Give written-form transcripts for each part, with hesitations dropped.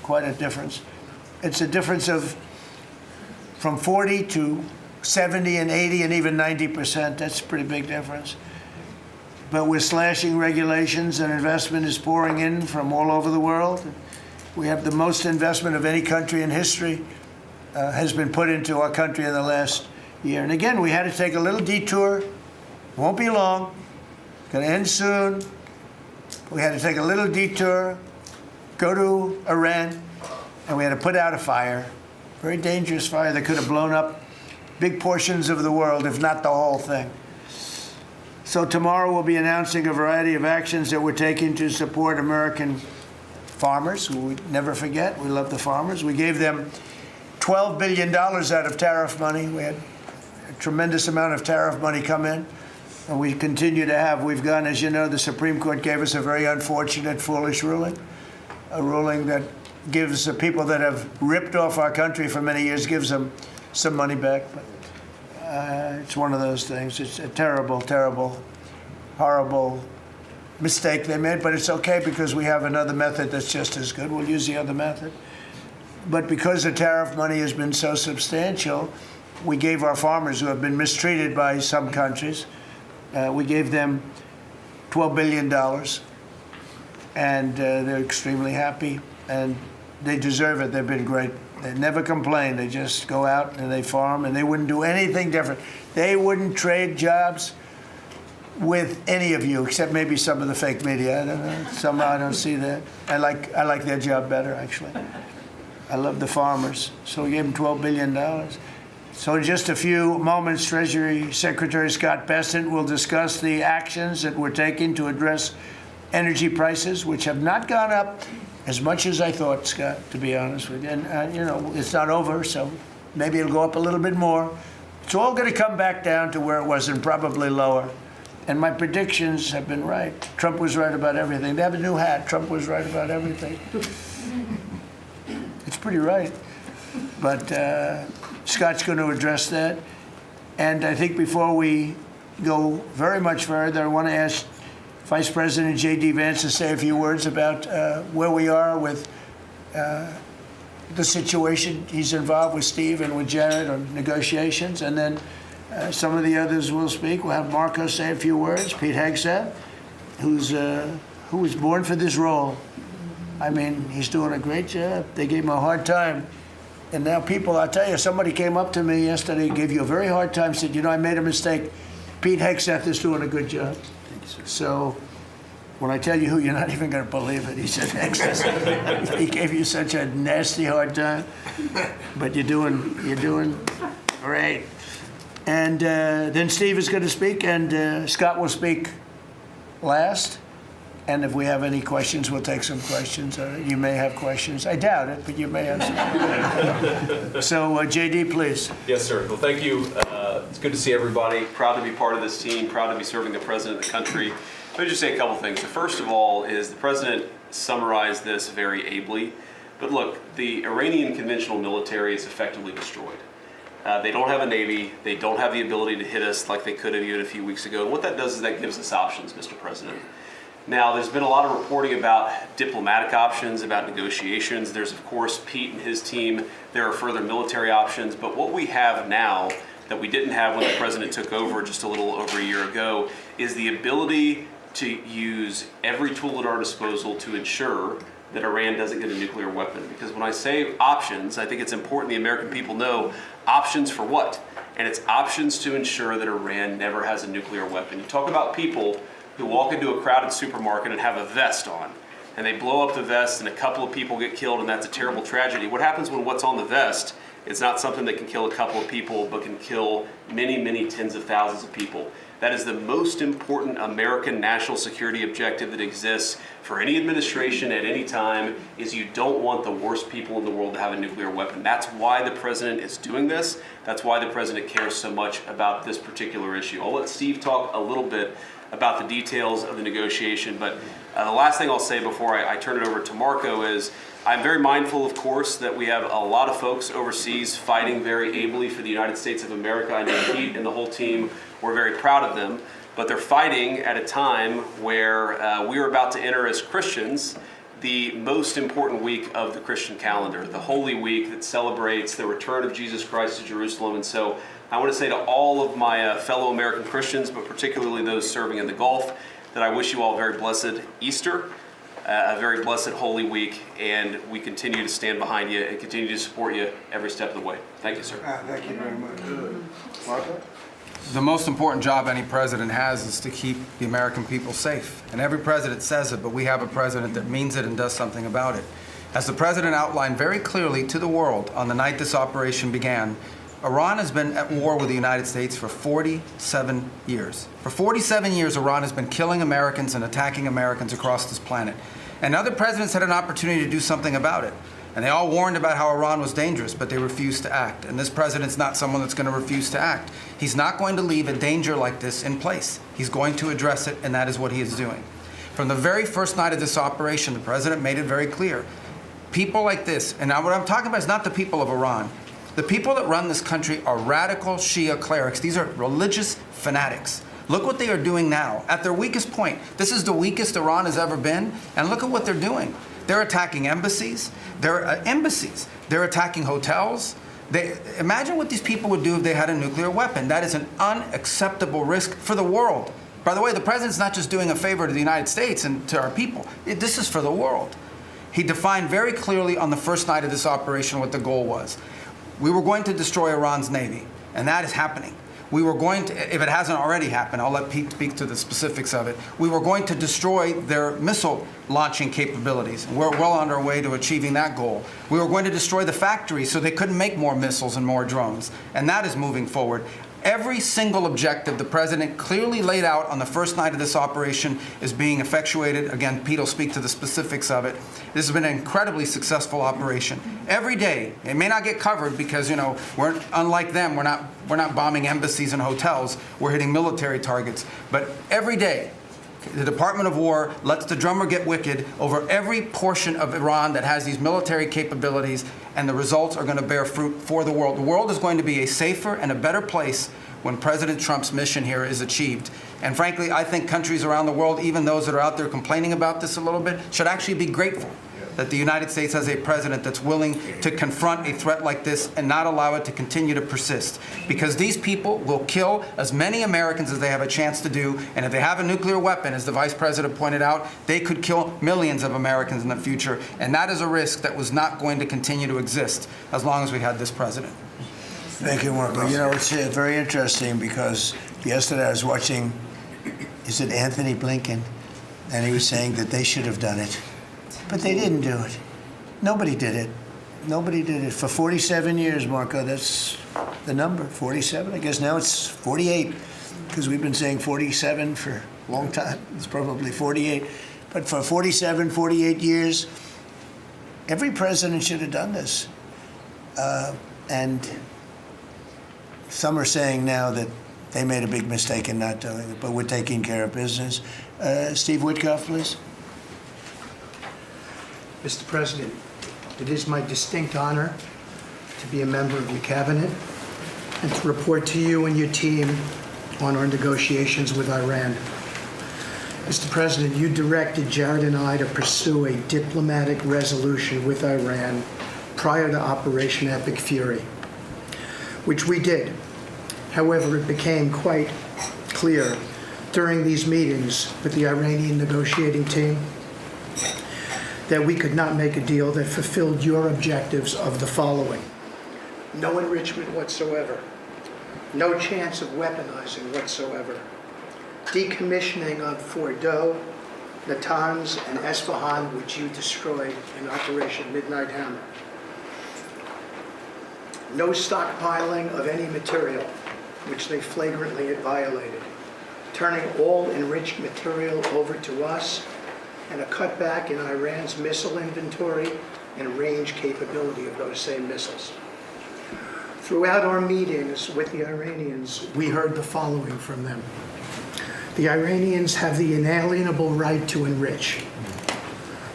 quite a difference. It's a difference of from 40 to 70 and 80 and even 90%. That's a pretty big difference. But we're slashing regulations, and investment is pouring in from all over the world. We have the most investment of any country in history has been put into our country in the last year. And again, we had to take a little detour. Won't be long. Going to end soon. We had to take a little detour, go to Iran, and we had to put out a fire. Very dangerous fire that could have blown up big portions of the world, if not the whole thing. So tomorrow we'll be announcing a variety of actions that we're taking to support American farmers, who we never forget. We love the farmers. We gave them $12 billion out of tariff money. We had a tremendous amount of tariff money come in, and we continue to have. We've gone, as you know, the Supreme Court gave us a very unfortunate, foolish ruling, a ruling that gives the people that have ripped off our country for many years, gives them some money back. But it's one of those things. It's a terrible, terrible, horrible mistake they made, but it's okay because we have another method that's just as good. We'll use the other method. But because the tariff money has been so substantial, we gave our farmers, who have been mistreated by some countries, we gave them $12 billion, and they're extremely happy, and they deserve it. They've been great. They never complain. They just go out and they farm, and they wouldn't do anything different. They wouldn't trade jobs with any of you, except maybe some of the fake media. I don't know. Somehow I don't see that. I like their job better, actually. I love the farmers. So we gave them $12 billion. So in just a few moments, Treasury Secretary Scott Bessent will discuss the actions that we're taking to address energy prices, which have not gone up as much as I thought, Scott, to be honest with you. And, you know, it's not over, so maybe it'll go up a little bit more. It's all going to come back down to where it was, and probably lower. And my predictions have been right. Trump was right about everything. They have a new hat. Trump was right about everything. It's pretty right. But Scott's going to address that. And I think before we go very much further, I want to ask Vice President J.D. Vance to say a few words about where we are with the situation. He's involved with Steve and with Jared on negotiations. And then some of the others will speak. We'll have Marco say a few words. Pete Hegseth, who was born for this role. I mean, he's doing a great job. They gave him a hard time. And now people, I'll tell you, somebody came up to me yesterday, gave you a very hard time, said, you know, I made a mistake. Pete Hegseth is doing a good job. So when I tell you who, you're not even going to believe it. He said Hegseth. He gave you such a nasty hard time. But you're doing great. And then Steve is going to speak, and Scott will speak last. And if we have any questions, we'll take some questions. You may have questions. I doubt it, but you may have some. So, JD, please. Yes, sir. Well, thank you. It's good to see everybody. Proud to be part of this team. Proud to be serving the president of the country. Let me just say a couple things. The first of all is the president summarized this very ably. But look, the Iranian conventional military is effectively destroyed. They don't have a navy. They don't have the ability to hit us like they could have even a few weeks ago. And what that does is that gives us options, Mr. President. Now, there's been a lot of reporting about diplomatic options, about negotiations. There's, of course, Pete and his team. There are further military options. But what we have now that we didn't have when the president took over just a little over a year ago is the ability to use every tool at our disposal to ensure that Iran doesn't get a nuclear weapon. Because when I say options, I think it's important the American people know options for what? And it's options to ensure that Iran never has a nuclear weapon. You talk about people who walk into a crowded supermarket and have a vest on, and they blow up the vest and a couple of people get killed, and that's a terrible tragedy. What happens when what's on the vest is not something that can kill a couple of people, but can kill many, many tens of thousands of people? That is the most important American national security objective that exists for any administration at any time, is you don't want the worst people in the world to have a nuclear weapon. That's why the president is doing this. That's why the president cares so much about this particular issue. I'll let Steve talk a little bit about the details of the negotiation, but the last thing I'll say before I turn it over to Marco is I'm very mindful, of course, that we have a lot of folks overseas fighting very ably for the United States of America. I know Pete and the whole team, we're very proud of them, but they're fighting at a time where we are about to enter as Christians the most important week of the Christian calendar, the Holy Week that celebrates the return of Jesus Christ to Jerusalem. And so I want to say to all of my fellow American Christians, but particularly those serving in the Gulf, that I wish you all a very blessed Easter, a very blessed Holy Week, and we continue to stand behind you and continue to support you every step of the way. Thank you, sir. Thank you very much. Marco? The most important job any president has is to keep the American people safe. And every president says it, but we have a president that means it and does something about it. As the president outlined very clearly to the world on the night this operation began, Iran has been at war with the United States for 47 years. For 47 years, Iran has been killing Americans and attacking Americans across this planet. And other presidents had an opportunity to do something about it. And they all warned about how Iran was dangerous, but they refused to act. And this president's not someone that's going to refuse to act. He's not going to leave a danger like this in place. He's going to address it, and that is what he is doing. From the very first night of this operation, the president made it very clear. People like this, and now what I'm talking about is not the people of Iran. The people that run this country are radical Shia clerics. These are religious fanatics. Look what they are doing now. At their weakest point, this is the weakest Iran has ever been, and look at what they're doing. They're attacking embassies. They're attacking hotels. Imagine what these people would do if they had a nuclear weapon. That is an unacceptable risk for the world. By the way, the president's not just doing a favor to the United States and to our people. This is for the world. He defined very clearly on the first night of this operation what the goal was. We were going to destroy Iran's Navy, and that is happening. We were going to, if it hasn't already happened, I'll let Pete speak to the specifics of it. We were going to destroy their missile launching capabilities. We're well on our way to achieving that goal. We were going to destroy the factories so they couldn't make more missiles and more drones. And that is moving forward. Every single objective the president clearly laid out on the first night of this operation is being effectuated. Again, Pete will speak to the specifics of it. This has been an incredibly successful operation. Every day, it may not get covered because, you know, we're unlike them. We're not bombing embassies and hotels. We're hitting military targets. But every day, the Department of War lets the drummer get wicked over every portion of Iran that has these military capabilities, and the results are going to bear fruit for the world. The world is going to be a safer and a better place when President Trump's mission here is achieved. And frankly, I think countries around the world, even those that are out there complaining about this a little bit, should actually be grateful that the United States has a president that's willing to confront a threat like this and not allow it to continue to persist. Because these people will kill as many Americans as they have a chance to do, and if they have a nuclear weapon, as the Vice President pointed out, they could kill millions of Americans in the future, and that is a risk that was not going to continue to exist as long as we had this president. Thank you, Marco. You know, it's very interesting because yesterday I was watching, is it Anthony Blinken? And he was saying that they should have done it. But they didn't do it. Nobody did it. Nobody did it. For 47 years, Marco, that's the number, 47. I guess now it's 48, because we've been saying 47 for a long time. It's probably 48. But for 47, 48 years, every president should have done this. And some are saying now that they made a big mistake in not doing it, but we're taking care of business. Steve Witkoff, please. Mr. President, it is my distinct honor to be a member of your cabinet and to report to you and your team on our negotiations with Iran. Mr. President, you directed Jared and I to pursue a diplomatic resolution with Iran prior to Operation Epic Fury, which we did. However, it became quite clear during these meetings with the Iranian negotiating team that we could not make a deal that fulfilled your objectives of the following: no enrichment whatsoever, no chance of weaponizing whatsoever, decommissioning of Fordow, Natanz, and Esfahan, which you destroyed in Operation Midnight Hammer, no stockpiling of any material, which they flagrantly had violated, turning all enriched material over to us, and a cutback in Iran's missile inventory and range capability of those same missiles. Throughout our meetings with the Iranians, we heard the following from them. The Iranians have the inalienable right to enrich.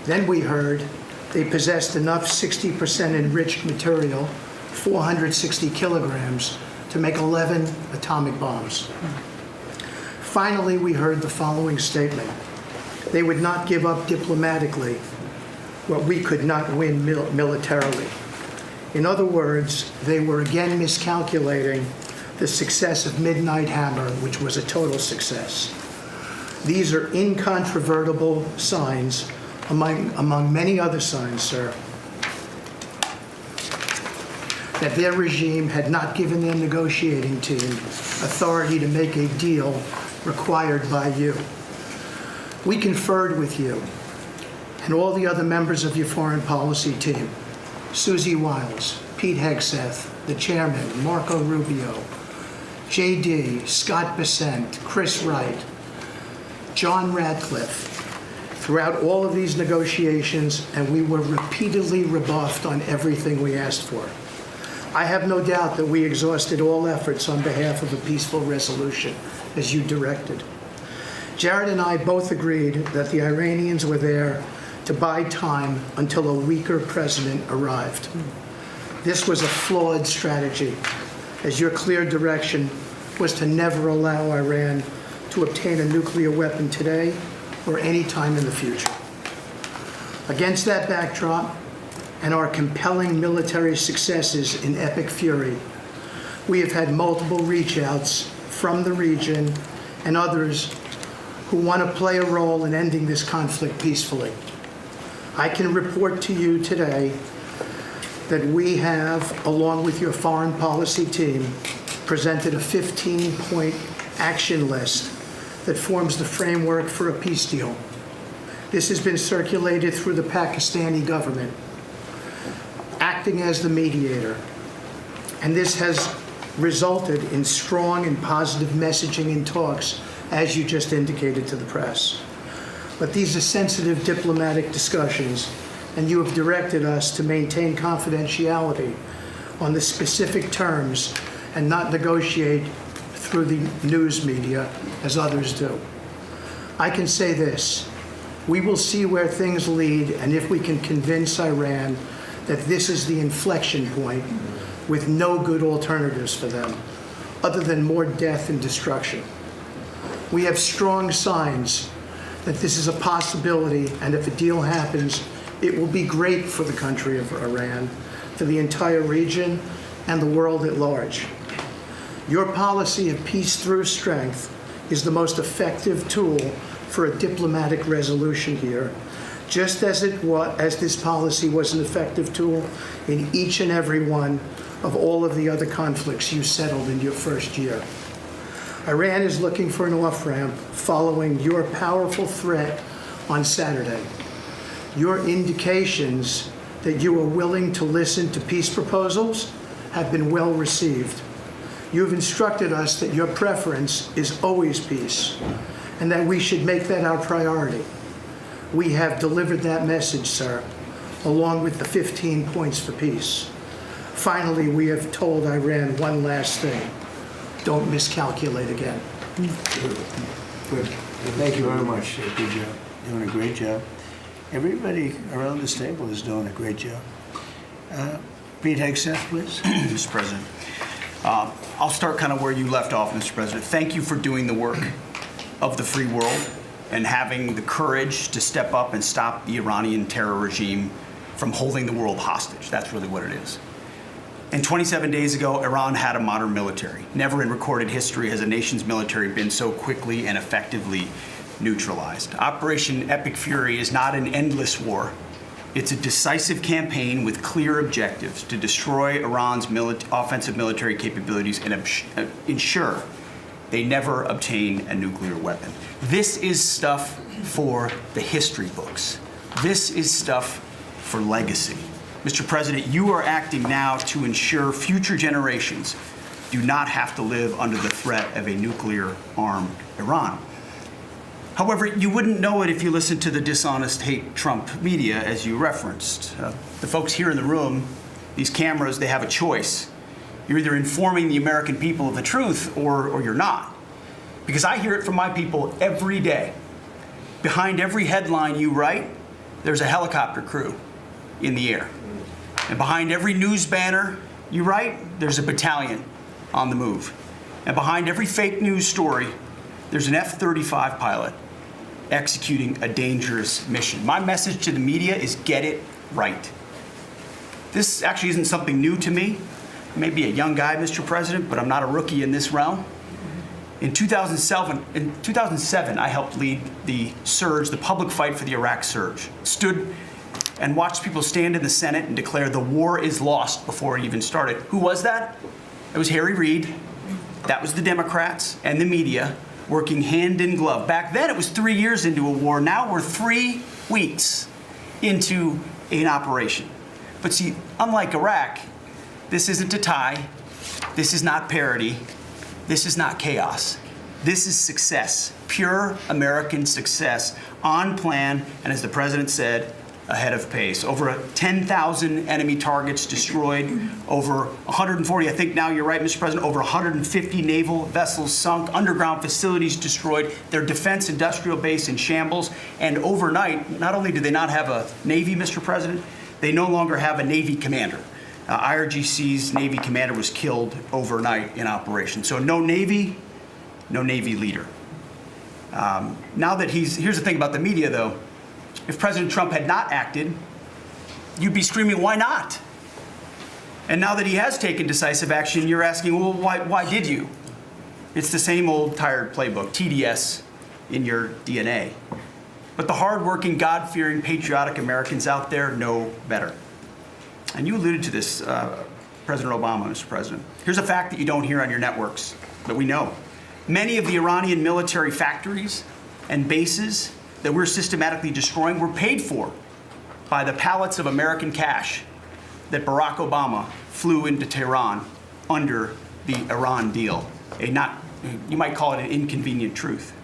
Then we heard they possessed enough 60% enriched material, 460 kilograms, to make 11 atomic bombs. Finally, we heard the following statement. They would not give up diplomatically what we could not win militarily. In other words, they were again miscalculating the success of Midnight Hammer, which was a total success. These are incontrovertible signs, among many other signs, sir, that their regime had not given their negotiating team authority to make a deal required by you. We conferred with you and all the other members of your foreign policy team, Susie Wiles, Pete Hegseth, the chairman, Marco Rubio, JD, Scott Bessent, Chris Wright, John Radcliffe, throughout all of these negotiations, and we were repeatedly rebuffed on everything we asked for. I have no doubt that we exhausted all efforts on behalf of a peaceful resolution, as you directed. Jared and I both agreed that the Iranians were there to buy time until a weaker president arrived. This was a flawed strategy, as your clear direction was to never allow Iran to obtain a nuclear weapon today or any time in the future. Against that backdrop, and our compelling military successes in epic fury, we have had multiple reach-outs from the region and others who want to play a role in ending this conflict peacefully. I can report to you today that we have, along with your foreign policy team, presented a 15-point action list that forms the framework for a peace deal. This has been circulated through the Pakistani government, acting as the mediator. And this has resulted in strong and positive messaging in talks, as you just indicated to the press. But these are sensitive diplomatic discussions, and you have directed us to maintain confidentiality on the specific terms and not negotiate through the news media as others do. I can say this: we will see where things lead, and if we can convince Iran that this is the inflection point with no good alternatives for them, other than more death and destruction. We have strong signs that this is a possibility, and if a deal happens, it will be great for the country of Iran, for the entire region, and the world at large. Your policy of peace through strength is the most effective tool for a diplomatic resolution here, just as this policy was an effective tool in each and every one of all of the other conflicts you settled in your first year. Iran is looking for an off-ramp following your powerful threat on Saturday. Your indications that you are willing to listen to peace proposals have been well received. You have instructed us that your preference is always peace, and that we should make that our priority. We have delivered that message, sir, along with the 15 points for peace. Finally, we have told Iran one last thing: don't miscalculate again. Good. Thank you very much. Good job. Doing a great job. Everybody around this table is doing a great job. Pete Hegseth, please. Mr. President. I'll start kind of where you left off, Mr. President. Thank you for doing the work of the free world and having the courage to step up and stop the Iranian terror regime from holding the world hostage. That's really what it is. And 27 days ago, Iran had a modern military. Never in recorded history has a nation's military been so quickly and effectively neutralized. Operation Epic Fury is not an endless war. It's a decisive campaign with clear objectives to destroy Iran's offensive military capabilities and ensure they never obtain a nuclear weapon. This is stuff for the history books. This is stuff for legacy. Mr. President, you are acting now to ensure future generations do not have to live under the threat of a nuclear-armed Iran. However, you wouldn't know it if you listened to the dishonest hate Trump media, as you referenced. The folks here in the room, these cameras, they have a choice. You're either informing the American people of the truth or you're not. Because I hear it from my people every day. Behind every headline you write, there's a helicopter crew in the air. And behind every news banner you write, there's a battalion on the move. And behind every fake news story, there's an F-35 pilot executing a dangerous mission. My message to the media is get it right. This actually isn't something new to me. I may be a young guy, Mr. President, but I'm not a rookie in this realm. In 2007, I helped lead the surge, the public fight for the Iraq surge. Stood and watched people stand in the Senate and declare the war is lost before it even started. Who was that? It was Harry Reid. That was the Democrats and the media working hand in glove. Back then, it was 3 years into a war. Now we're 3 weeks into an operation. But see, unlike Iraq, this isn't a tie. This is not parity. This is not chaos. This is success, pure American success, on plan, and as the president said, ahead of pace. Over 10,000 enemy targets destroyed, over 140, I think now you're right, Mr. President, over 150 naval vessels sunk, underground facilities destroyed, their defense industrial base in shambles, and overnight, not only do they not have a Navy, Mr. President, they no longer have a Navy commander. IRGC's Navy commander was killed overnight in operation. So no Navy leader. Now that here's the thing about the media though, if President Trump had not acted, you'd be screaming, why not? And now that he has taken decisive action, you're asking, well, why did you? It's the same old tired playbook, TDS in your DNA. But the hardworking, God-fearing, patriotic Americans out there know better. And you alluded to this, President Obama, Mr. President. Here's a fact that you don't hear on your networks, but we know. Many of the Iranian military factories and bases that we're systematically destroying were paid for by the pallets of American cash that Barack Obama flew into Tehran under the Iran deal. You might call it an inconvenient truth.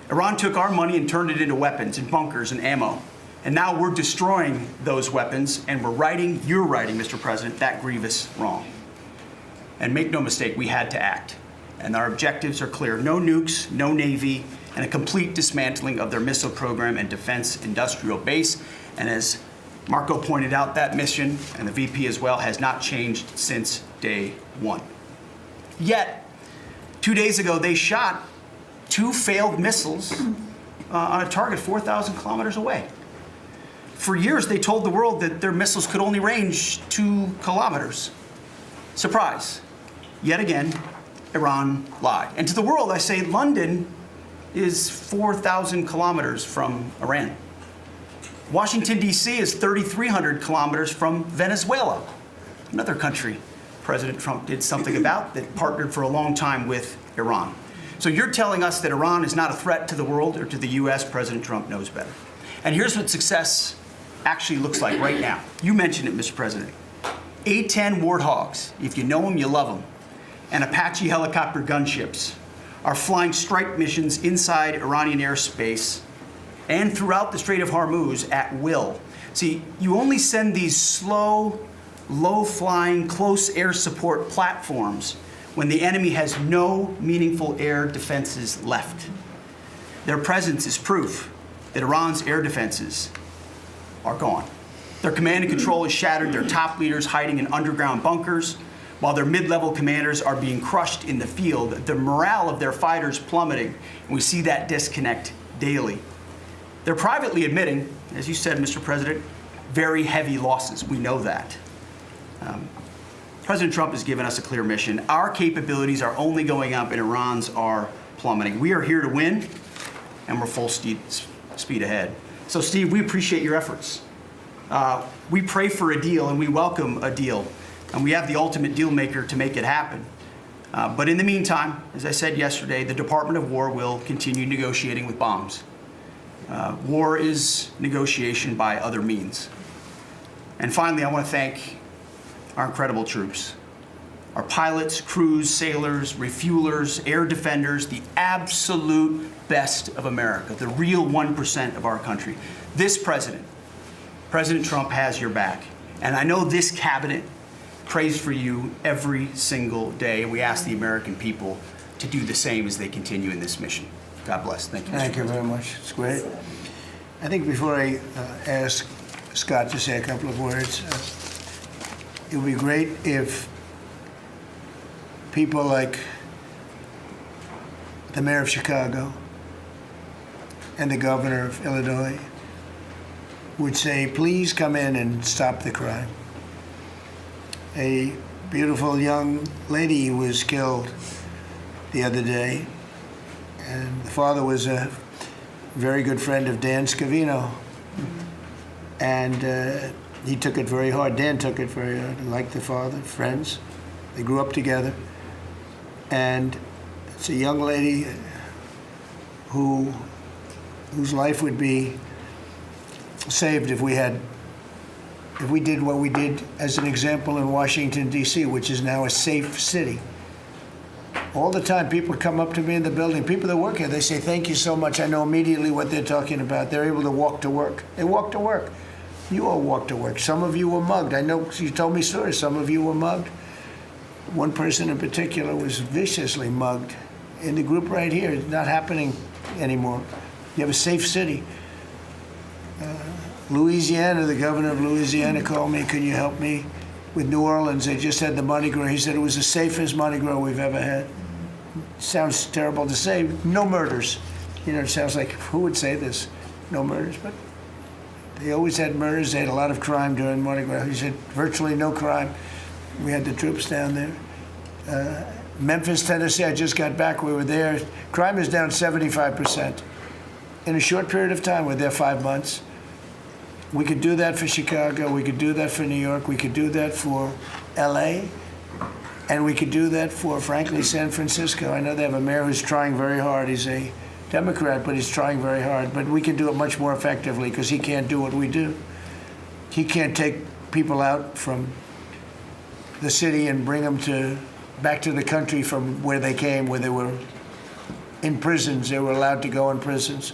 Iran took our money and turned it into weapons and bunkers and ammo. And now we're destroying those weapons, and you're writing, Mr. President, that grievous wrong. And make no mistake, we had to act. And our objectives are clear. No nukes, no Navy, and a complete dismantling of their missile program and defense industrial base. And as Marco pointed out, that mission, and the VP as well, has not changed since day one. Yet, 2 days ago, they shot 2 failed missiles on a target 4,000 kilometers away. For years, they told the world that their missiles could only range 2 kilometers. Surprise. Yet again, Iran lied. And to the world, I say London is 4,000 kilometers from Iran. Washington, D.C. is 3,300 kilometers from Venezuela, another country President Trump did something about that partnered for a long time with Iran. So you're telling us that Iran is not a threat to the world or to the U.S. President Trump knows better. And here's what success actually looks like right now. You mentioned it, Mr. President. A-10 Warthogs, if you know them, you love them, and Apache helicopter gunships are flying strike missions inside Iranian airspace and throughout the Strait of Hormuz at will. See, you only send these slow, low-flying, close air support platforms when the enemy has no meaningful air defenses left. Their presence is proof that Iran's air defenses are gone. Their command and control is shattered, their top leaders hiding in underground bunkers, while their mid-level commanders are being crushed in the field, the morale of their fighters plummeting, and we see that disconnect daily. They're privately admitting, as you said, Mr. President, very heavy losses. We know that. President Trump has given us a clear mission. Our capabilities are only going up and Iran's are plummeting. We are here to win, and we're full speed ahead. So, Steve, we appreciate your efforts. We pray for a deal, and we welcome a deal. And we have the ultimate deal maker to make it happen. But in the meantime, as I said yesterday, the Department of War will continue negotiating with bombs. War is negotiation by other means. And finally, I want to thank our incredible troops, our pilots, crews, sailors, refuelers, air defenders, the absolute best of America, the real 1% of our country. This president, President Trump, has your back. And I know this cabinet prays for you every single day. We ask the American people to do the same as they continue in this mission. God bless. Thank you. Thank you very much. It's great. I think before I ask Scott to say a couple of words, it would be great if people like the mayor of Chicago, and the governor of Illinois would say, please come in and stop the crime. A beautiful young lady was killed the other day, and the father was a very good friend of Dan Scavino. And he took it very hard. Dan took it very hard, like the father, friends. They grew up together. And it's a young lady whose life would be saved if we did what we did as an example in Washington, D.C., which is now a safe city. All the time, people come up to me in the building, people that work here, they say, thank you so much. I know immediately what they're talking about. They're able to walk to work. They walk to work. You all walk to work. Some of you were mugged. I know you told me stories. Some of you were mugged. One person in particular was viciously mugged in the group right here. It's not happening anymore. You have a safe city. Louisiana, the governor of Louisiana called me, can you help me with New Orleans? They just had the Mardi Gras. He said it was the safest Mardi Gras we've ever had. Sounds terrible to say. No murders. You know, it sounds like, who would say this? No murders, but they always had murders. They had a lot of crime during Mardi Gras. He said virtually no crime. We had the troops down there. Memphis, Tennessee, I just got back. We were there. Crime is down 75%. In a short period of time, we're there 5 months. We could do that for Chicago. We could do that for New York. We could do that for L.A. And we could do that for, frankly, San Francisco. I know they have a mayor who's trying very hard. He's a Democrat, but he's trying very hard. But we can do it much more effectively because he can't do what we do. He can't take people out from the city and bring them back to the country from where they came, where they were in prisons. They were allowed to go in prisons.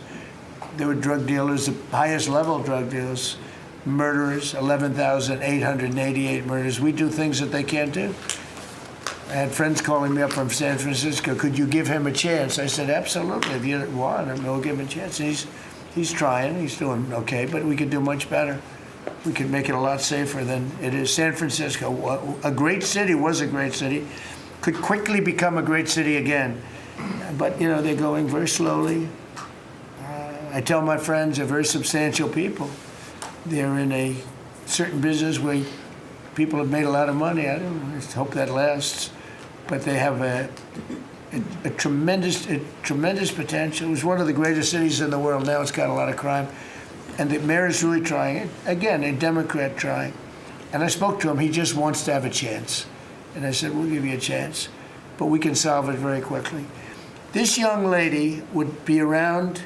There were drug dealers, the highest level drug dealers, murderers, 11,888 murders. We do things that they can't do. I had friends calling me up from San Francisco. Could you give him a chance? I said, absolutely. If you want him, we'll give him a chance. He's trying. He's doing okay, but we could do much better. We could make it a lot safer than it is. San Francisco, a great city, was a great city, could quickly become a great city again. But, you know, they're going very slowly. I tell my friends they're very substantial people. They're in a certain business where people have made a lot of money. I hope that lasts. But they have a tremendous potential. It was one of the greatest cities in the world. Now it's got a lot of crime. And the mayor is really trying it. Again, a Democrat trying. And I spoke to him. He just wants to have a chance. And I said, we'll give you a chance. But we can solve it very quickly. This young lady would be around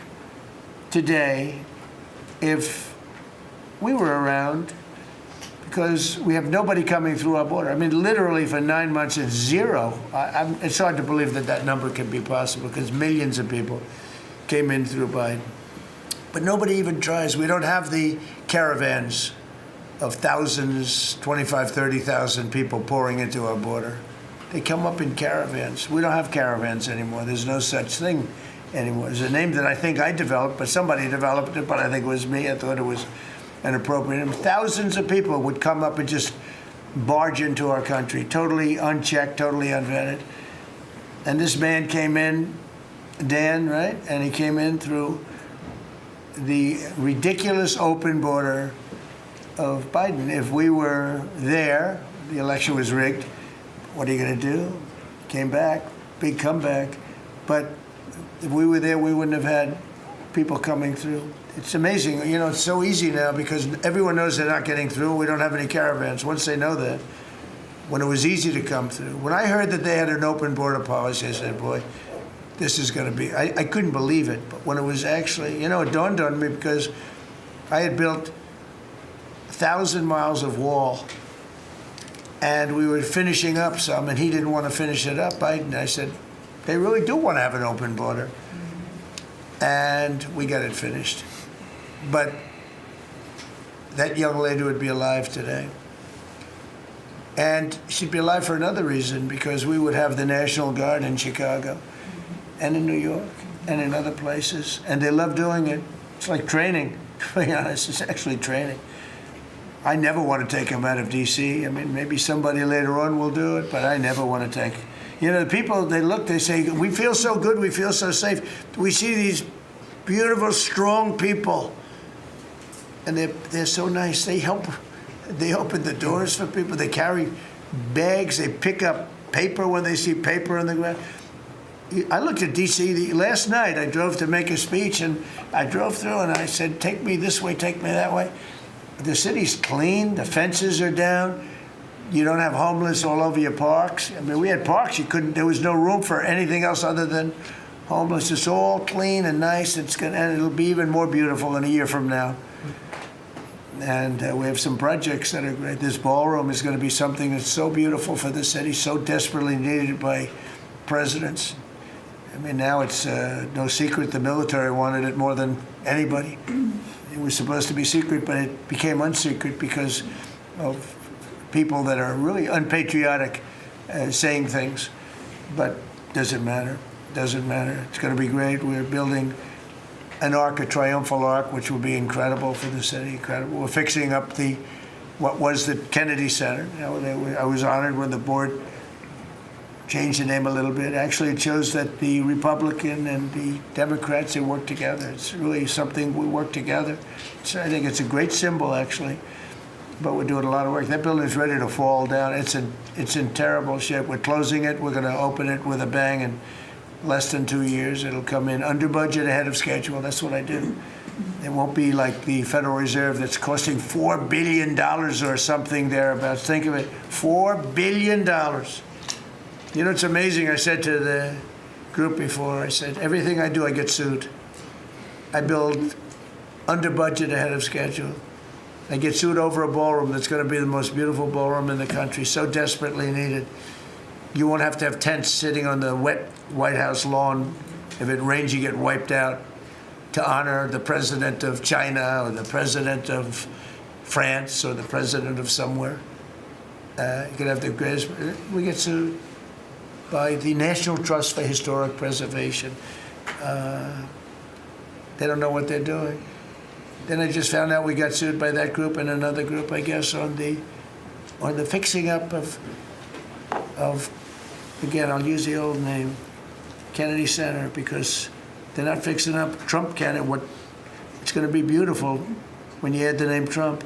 today if we were around, because we have nobody coming through our border. I mean, literally for 9 months, it's zero. It's hard to believe that that number can be possible because millions of people came in through Biden. But nobody even tries. We don't have the caravans of thousands, 25, 30,000 people pouring into our border. They come up in caravans. We don't have caravans anymore. There's no such thing anymore. There's a name that I think I developed, but somebody developed it, but I think it was me. I thought it was an appropriate name. Thousands of people would come up and just barge into our country, totally unchecked, totally unvetted. And this man came in, Dan, right? And he came in through the ridiculous open border of Biden. If we were there, the election was rigged. What are you going to do? Came back, big comeback. But if we were there, we wouldn't have had people coming through. It's amazing. You know, it's so easy now because everyone knows they're not getting through. We don't have any caravans. Once they know that, when it was easy to come through. When I heard that they had an open border policy, I said, boy, this is going to be, I couldn't believe it. But when it was actually, you know, it dawned on me because I had built 1,000 miles of wall and we were finishing up some and he didn't want to finish it up. I said, they really do want to have an open border. And we got it finished. But that young lady would be alive today. And she'd be alive for another reason, because we would have the National Guard in Chicago and in New York and in other places. And they love doing it. It's like training, to be honest. It's actually training. I never want to take them out of D.C. I mean, maybe somebody later on will do it, but I never want to take. You know, the people, they look, they say, we feel so good, we feel so safe. We see these beautiful, strong people. And they're so nice. They help. They open the doors for people. They carry bags. They pick up paper when they see paper on the ground. I looked at D.C. last night. I drove to make a speech, and I drove through, and I said, take me this way, take me that way. The city's clean. The fences are down. You don't have homeless all over your parks. I mean, we had parks. There was no room for anything else other than homeless. It's all clean and nice. And it'll be even more beautiful in a year from now. And we have some projects that are great. This ballroom is going to be something that's so beautiful for the city, so desperately needed by presidents. I mean, now it's no secret the military wanted it more than anybody. It was supposed to be secret, but it became unsecret because of people that are really unpatriotic saying things. But doesn't matter. Doesn't matter. It's going to be great. We're building an arc, a triumphal arc, which will be incredible for the city. Incredible. We're fixing up what was the Kennedy Center. I was honored when the board changed the name a little bit. Actually, it shows that the Republican and the Democrats, they work together. It's really something we work together. I think it's a great symbol, actually. But we're doing a lot of work. That building's ready to fall down. It's in terrible shape. We're closing it. We're going to open it with a bang in less than 2 years. It'll come in under budget, ahead of schedule. That's what I do. It won't be like the Federal Reserve that's costing $4 billion or something thereabouts. Think of it, $4 billion. You know, it's amazing. I said to the group before, I said, everything I do, I get sued. I build under budget, ahead of schedule. I get sued over a ballroom that's going to be the most beautiful ballroom in the country, so desperately needed. You won't have to have tents sitting on the wet White House lawn. If it rains, you get wiped out, to honor the president of China or the president of France or the president of somewhere. You could have the greatest. We get sued by the National Trust for Historic Preservation. They don't know what they're doing. Then I just found out we got sued by that group and another group, I guess, on the fixing up of again, I'll use the old name, Kennedy Center, because they're not fixing up Trump Kennedy. It's going to be beautiful when you add the name Trump.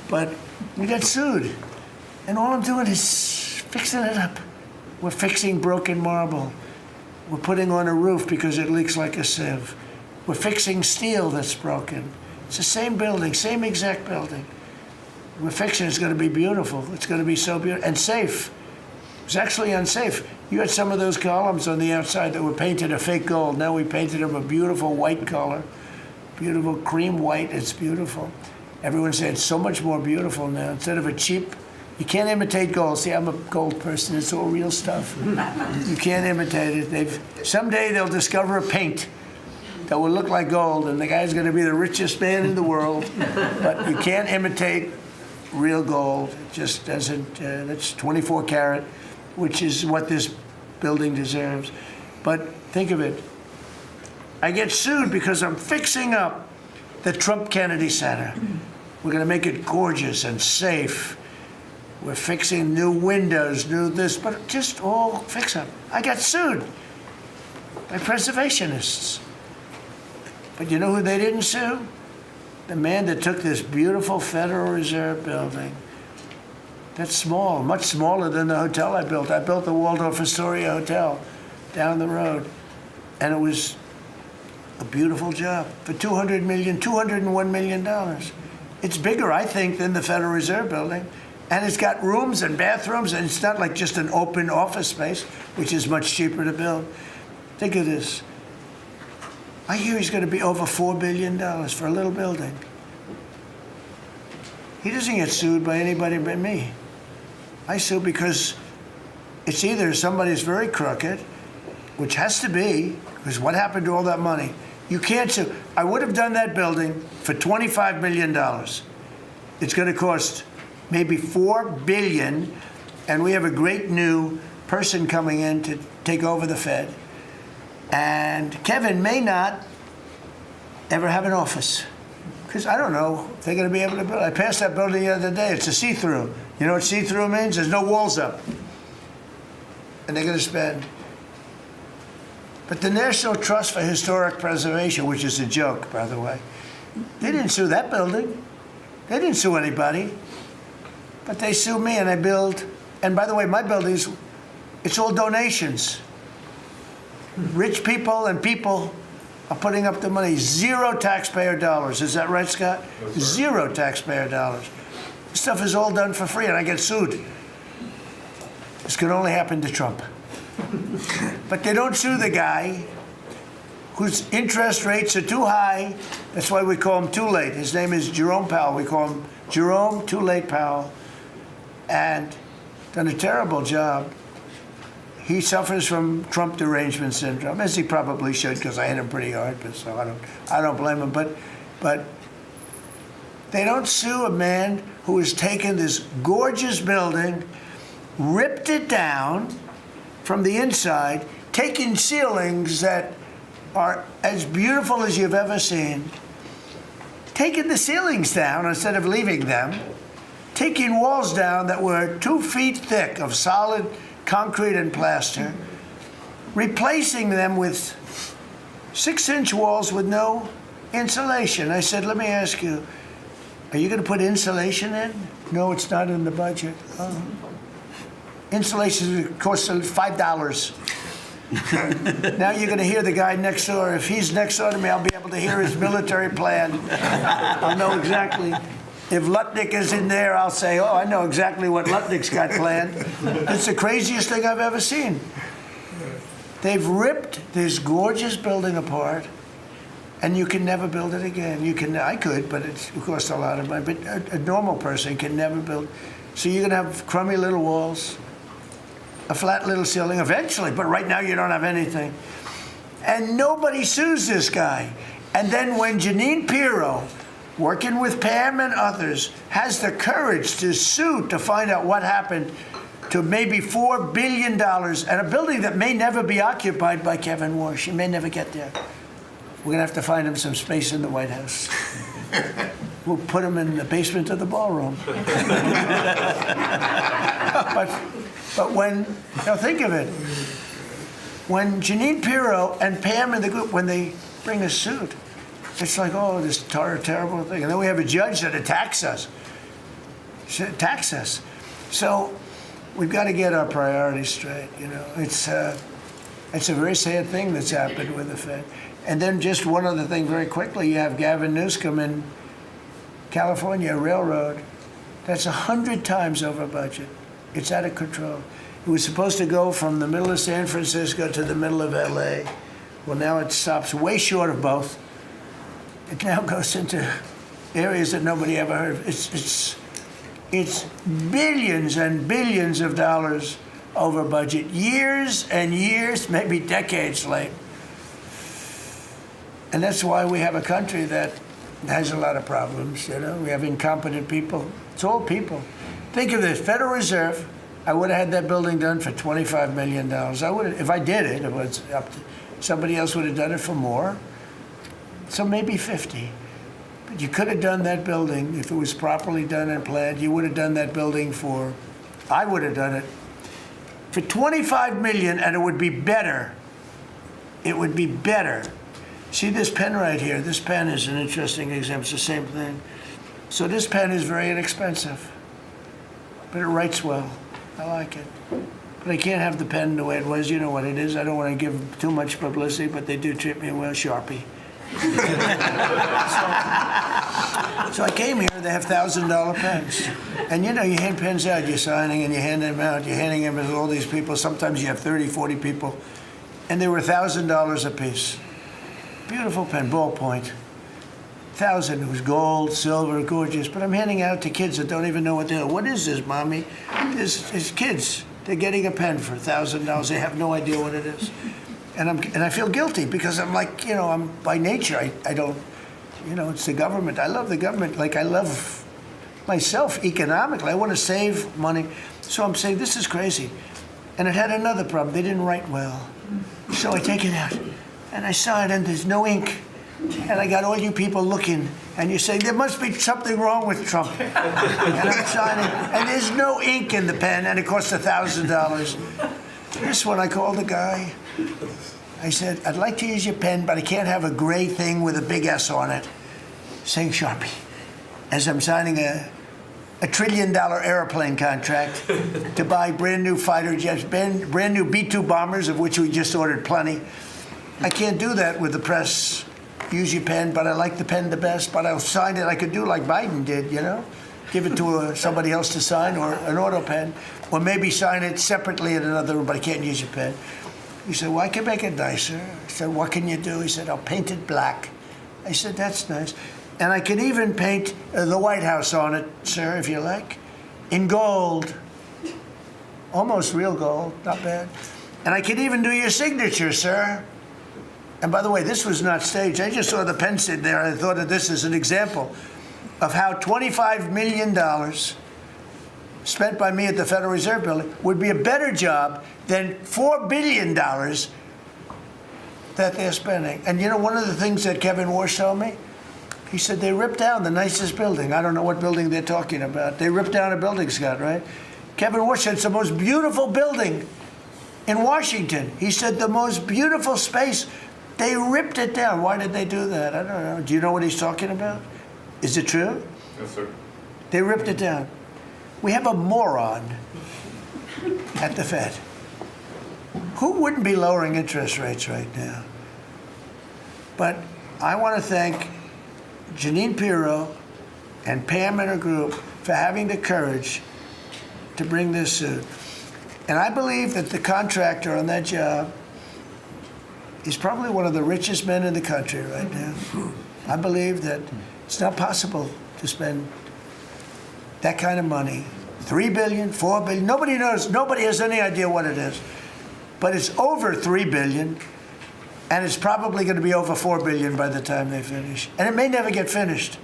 But we got sued, and all I'm doing is fixing it up. We're fixing broken marble. We're putting on a roof because it leaks like a sieve. We're fixing steel that's broken. It's the same building, same exact building. We're fixing it. It's going to be beautiful. It's going to be so beautiful and safe. It was actually unsafe. You had some of those columns on the outside that were painted a fake gold. Now we painted them a beautiful white color, beautiful cream white. It's beautiful. Everyone said it's so much more beautiful now. Instead of a cheap, you can't imitate gold. See, I'm a gold person. It's all real stuff. You can't imitate it. Someday they'll discover a paint that will look like gold, and the guy's going to be the richest man in the world. But you can't imitate real gold. It just doesn't. That's 24 karat, which is what this building deserves. But think of it. I get sued because I'm fixing up the Trump Kennedy Center. We're going to make it gorgeous and safe. We're fixing new windows, new this, but just all fix up. I got sued by preservationists. But you know who they didn't sue? The man that took this beautiful Federal Reserve building. That's small, much smaller than the hotel I built. I built the Waldorf Astoria Hotel down the road. And it was a beautiful job for $201 million. It's bigger, I think, than the Federal Reserve building. And it's got rooms and bathrooms, and it's not like just an open office space, which is much cheaper to build. Think of this. I hear he's going to be over $4 billion for a little building. He doesn't get sued by anybody but me. I sue because it's either somebody's very crooked, which has to be, because what happened to all that money? You can't sue. I would have done that building for $25 million. It's going to cost maybe $4 billion, and we have a great new person coming in to take over the Fed. And Kevin may not ever have an office, because I don't know if they're going to be able to build. I passed that building the other day. It's a see-through. You know what see-through means? There's no walls up. And they're going to spend But the National Trust for Historic Preservation, which is a joke, by the way, they didn't sue that building. They didn't sue anybody. But they sued me, and I build. And by the way, my buildings, it's all donations. Rich people and people are putting up the money. 0 taxpayer dollars. Is that right, Scott? Yes, sir. 0 taxpayer dollars. This stuff is all done for free, and I get sued. This could only happen to Trump. But they don't sue the guy whose interest rates are too high. That's why we call him Too Late. His name is Jerome Powell. We call him Jerome Too Late Powell. And done a terrible job. He suffers from Trump derangement syndrome, as he probably should, because I hit him pretty hard. But so I don't blame him. But they don't sue a man who has taken this gorgeous building, ripped it down from the inside, taking ceilings that are as beautiful as you've ever seen, taking the ceilings down instead of leaving them, taking walls down that were 2 feet thick of solid concrete and plaster, replacing them with 6-inch walls with no insulation. I said, let me ask you, are you going to put insulation in? No, it's not in the budget. Oh. Insulation costs $5. Now you're going to hear the guy next door. If he's next door to me, I'll be able to hear his military plan. I'll know exactly. If Lutnick is in there, I'll say, oh, I know exactly what Lutnick's got planned. It's the craziest thing I've ever seen. They've ripped this gorgeous building apart, and you can never build it again. I could, but it costs a lot of money. But a normal person can never build. So you're going to have crummy little walls, a flat little ceiling eventually, but right now you don't have anything. And nobody sues this guy. And then when Jeanine Pirro, working with Pam and others, has the courage to sue to find out what happened to maybe $4 billion and a building that may never be occupied by Kevin Warsh. He may never get there. We're going to have to find him some space in the White House. We'll put him in the basement of the ballroom. But when, now think of it, when Jeanine Pirro and Pam and the group, when they bring a suit, it's like, oh, this terrible thing. And then we have a judge that attacks us. So we've got to get our priorities straight, you know. It's a very sad thing that's happened with the Fed. And then just one other thing very quickly, you have Gavin Newsom in California Railroad. That's 100 times over budget. It's out of control. It was supposed to go from the middle of San Francisco to the middle of LA. Well, now it stops way short of both. It now goes into areas that nobody ever heard of. It's billions and billions of dollars over budget, years and years, maybe decades late. And that's why we have a country that has a lot of problems, you know. We have incompetent people. It's all people. Think of this, Federal Reserve, I would have had that building done for $25 million. I would have, if I did it, it was up to, somebody else would have done it for more. So maybe 50. But you could have done that building, if it was properly done and planned, you would have done that building for, I would have done it for $25 million, and it would be better. It would be better. See this pen right here? This pen is an interesting example. It's the same thing. So this pen is very inexpensive, but it writes well. I like it. But I can't have the pen the way it was. You know what it is. I don't want to give too much publicity, but they do treat me well. Sharpie. So I came here, they have $1,000 pens. And you know, you hand pens out, you're signing and you hand them out, you're handing them to all these people. Sometimes you have 30, 40 people. And they were $1,000 a piece. Beautiful pen, ballpoint. 1,000, it was gold, silver, gorgeous. But I'm handing out to kids that don't even know what they're doing. What is this, Mommy? It's kids. They're getting a pen for $1,000. They have no idea what it is. And I feel guilty because I'm like, you know, I'm by nature, I don't, you know, it's the government. I love the government like I love myself economically. I want to save money. So I'm saying, this is crazy. And it had another problem. They didn't write well. So I take it out and I saw it and there's no ink. And I got all you people looking and you say, there must be something wrong with Trump. And I'm signing and there's no ink in the pen and it costs $1,000. This one, I called the guy. I said, I'd like to use your pen, but I can't have a gray thing with a big S on it saying Sharpie, as I'm signing a $1 trillion airplane contract to buy brand new fighter jets, brand new B-2 bombers, of which we just ordered plenty. I can't do that with the press. Use your pen, but I like the pen the best, but I'll sign it. I could do like Biden did, you know? Give it to somebody else to sign, or an auto pen, or maybe sign it separately in another room, but I can't use your pen. He said, well, I can make it nicer. I said, what can you do? He said, I'll paint it black. I said, that's nice. And I can even paint the White House on it, sir, if you like, in gold. Almost real gold, not bad. And I can even do your signature, sir. And by the way, this was not staged. I just saw the pen sit there. I thought of this as an example of how $25 million spent by me at the Federal Reserve Building would be a better job than $4 billion that they're spending. And you know, one of the things that Kevin Warsh told me, he said they ripped down the nicest building. I don't know what building they're talking about. They ripped down a building, Scott, right? Kevin Warsh said it's the most beautiful building in Washington. He said the most beautiful space. They ripped it down. Why did they do that? I don't know. Do you know what he's talking about? Is it true? Yes, sir. They ripped it down. We have a moron at the Fed. Who wouldn't be lowering interest rates right now? But I want to thank Janine Pirro and Pam and her group for having the courage to bring this suit. And I believe that the contractor on that job is probably one of the richest men in the country right now. I believe that it's not possible to spend that kind of money. $3 billion, $4 billion, nobody knows, nobody has any idea what it is. But it's over $3 billion, and it's probably going to be over $4 billion by the time they finish. And it may never get finished.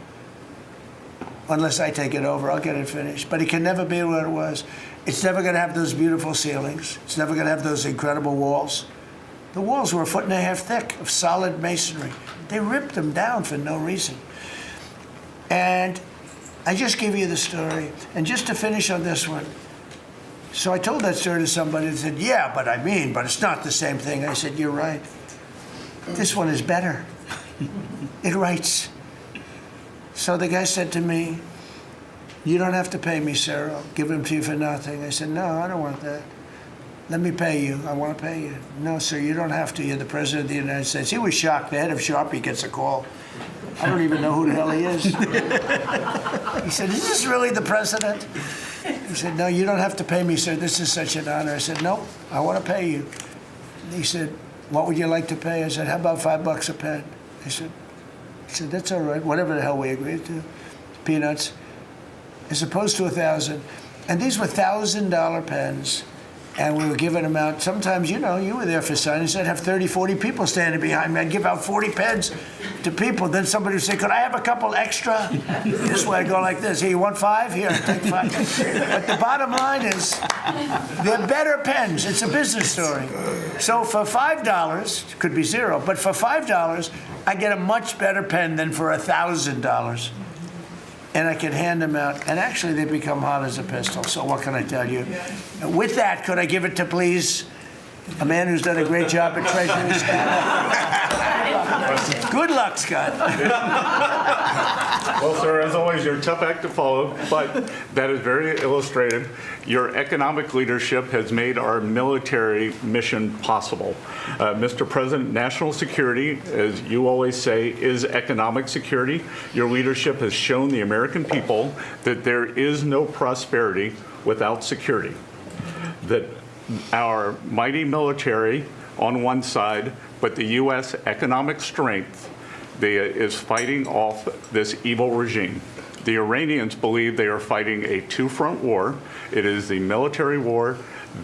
Unless I take it over, I'll get it finished. But it can never be what it was. It's never going to have those beautiful ceilings. It's never going to have those incredible walls. The walls were 1.5 feet thick of solid masonry. They ripped them down for no reason. And I just give you the story. And just to finish on this one, so I told that story to somebody and said, yeah, but it's not the same thing. I said, you're right. This one is better. It writes. So the guy said to me, you don't have to pay me, sir. I'll give them to you for nothing. I said, no, I don't want that. Let me pay you. I want to pay you. No, sir, you don't have to. You're the President of the United States. He was shocked. The head of Sharpie gets a call. I don't even know who the hell he is. He said, is this really the President? He said, no, you don't have to pay me, sir. This is such an honor. I said, nope, I want to pay you. And he said, what would you like to pay? I said, how about $5 a pen? He said, that's all right, whatever the hell we agreed to. Peanuts. As opposed to 1,000. And these were $1,000 pens. And we were giving them out. Sometimes, you know, you were there for signings. I'd have 30, 40 people standing behind me. I'd give out 40 pens to people. Then somebody would say, could I have a couple extra? This way, I'd go like this. Here, you want 5? Here, take 5. But the bottom line is, they're better pens. It's a business story. So for $5, could be 0, but for $5, I get a much better pen than for $1,000. And I can hand them out, and actually they become hot as a pistol, so what can I tell you? With that, could I give it to, please, a man who's done a great job at Treasury, Scott? Good luck, Scott. Well, sir, as always, you're a tough act to follow, but that is very illustrative. Your economic leadership has made our military mission possible. Mr. President, national security, as you always say, is economic security. Your leadership has shown the American people that there is no prosperity without security. That our mighty military on one side, but the U.S. economic strength is fighting off this evil regime. The Iranians believe they are fighting a two-front war. It is the military war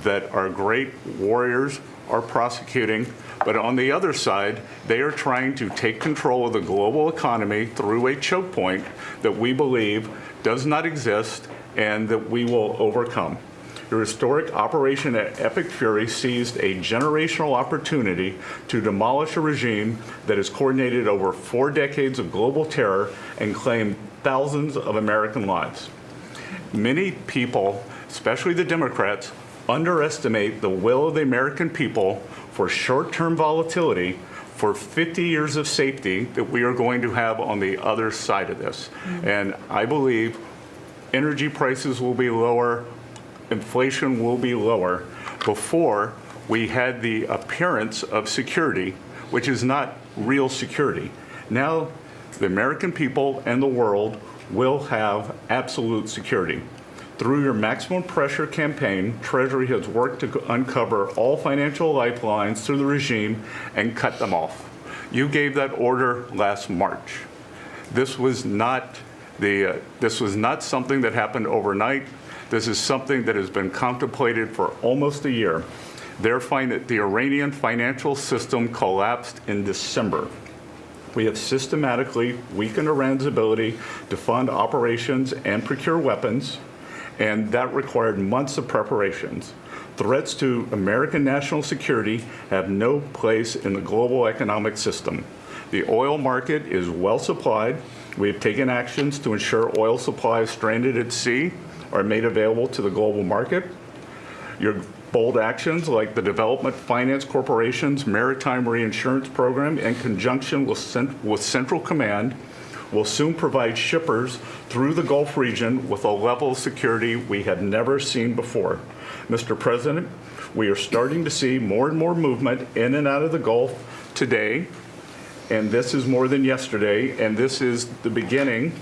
that our great warriors are prosecuting. But on the other side, they are trying to take control of the global economy through a choke point that we believe does not exist and that we will overcome. Your historic operation at Epic Fury seized a generational opportunity to demolish a regime that has coordinated over 4 decades of global terror and claimed thousands of American lives. Many people, especially the Democrats, underestimate the will of the American people for short-term volatility for 50 years of safety that we are going to have on the other side of this. And I believe energy prices will be lower, inflation will be lower before we had the appearance of security, which is not real security. Now, the American people and the world will have absolute security. Through your maximum pressure campaign, Treasury has worked to uncover all financial lifelines through the regime and cut them off. You gave that order last March. This was not something that happened overnight. This is something that has been contemplated for almost a year. The Iranian financial system collapsed in December. We have systematically weakened Iran's ability to fund operations and procure weapons, and that required months of preparations. Threats to American national security have no place in the global economic system. The oil market is well supplied. We have taken actions to ensure oil supplies stranded at sea are made available to the global market. Your bold actions like the Development Finance Corporation's Maritime Reinsurance Program in conjunction with Central Command will soon provide shippers through the Gulf region with a level of security we had never seen before. Mr. President, we are starting to see more and more movement in and out of the Gulf today, and this is more than yesterday, and this is the beginning.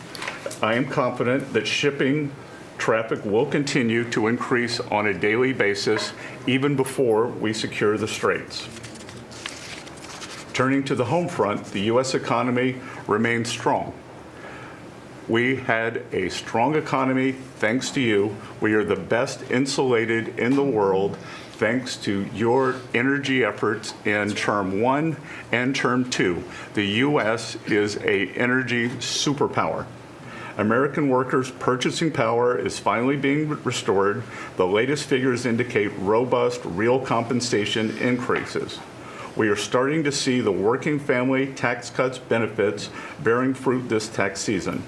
I am confident that shipping traffic will continue to increase on a daily basis even before we secure the straits. Turning to the home front, the U.S. economy remains strong. We had a strong economy thanks to you. We are the best insulated in the world thanks to your energy efforts in term 1 and term 2. The U.S. is an energy superpower. American workers' purchasing power is finally being restored. The latest figures indicate robust real compensation increases. We are starting to see the working family tax cuts benefits bearing fruit this tax season.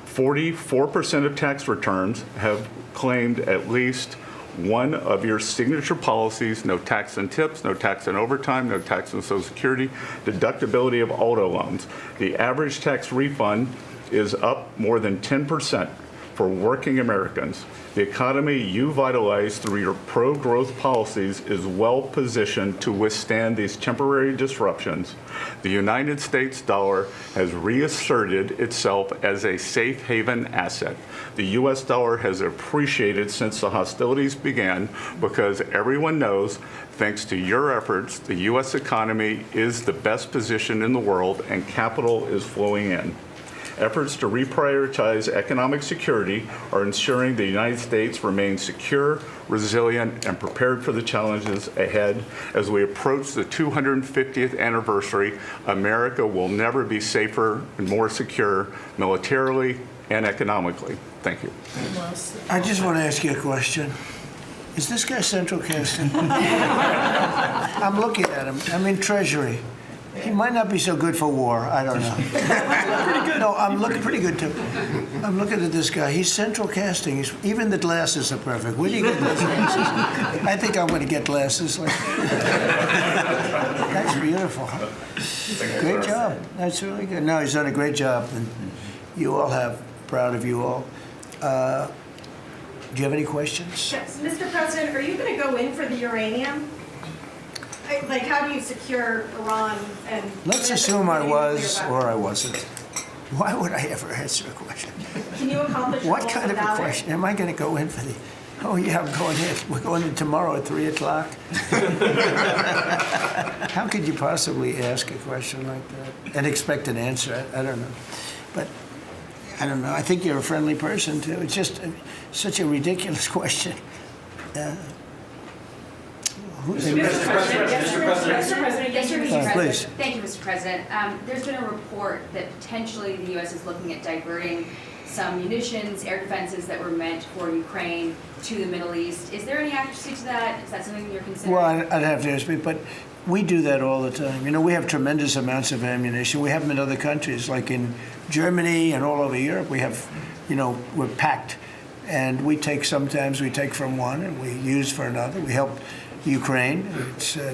44% of tax returns have claimed at least one of your signature policies: no tax on tips, no tax on overtime, no tax on Social Security, deductibility of auto loans. The average tax refund is up more than 10% for working Americans. The economy you vitalized through your pro-growth policies is well positioned to withstand these temporary disruptions. The United States dollar has reasserted itself as a safe haven asset. The U.S. dollar has appreciated since the hostilities began because everyone knows, thanks to your efforts, the U.S. economy is the best position in the world and capital is flowing in. Efforts to reprioritize economic security are ensuring the United States remains secure, resilient, and prepared for the challenges ahead. As we approach the 250th anniversary, America will never be safer and more secure militarily and economically. Thank you. I just want to ask you a question. Is this guy central casting? I'm looking at him. I'm in Treasury. He might not be so good for war. I don't know. Pretty good. No, I'm looking pretty good too. I'm looking at this guy. He's central casting. Even the glasses are perfect. Where do you get those glasses? I think I'm going to get glasses. That's beautiful. Great job. That's really good. No, he's done a great job, and you all have. Proud of you all. Do you have any questions? Yes. Mr. President, are you going to go in for the uranium? Like, how do you secure Iran and... Let's assume I was or I wasn't. Why would I ever answer a question? Can you accomplish your What goals kind of a without question? Am I going to go in for the... Oh, yeah, I'm going in. We're going in tomorrow at 3 o'clock. How could you possibly ask a question like that and expect an answer? I don't know. But I don't know. I think you're a friendly person, too. It's just such a ridiculous question. Mr. President, Please. Thank you, Mr. President. There's been a report that potentially the U.S. is looking at diverting some munitions, air defenses that were meant for Ukraine to the Middle East. Is there any accuracy to that? Is that something you're considering? Well, I'd have to ask me, but we do that all the time. You know, we have tremendous amounts of ammunition. We have them in other countries, like in Germany and all over Europe. We have, you know, we're packed. And sometimes we take from one and we use for another. We helped Ukraine.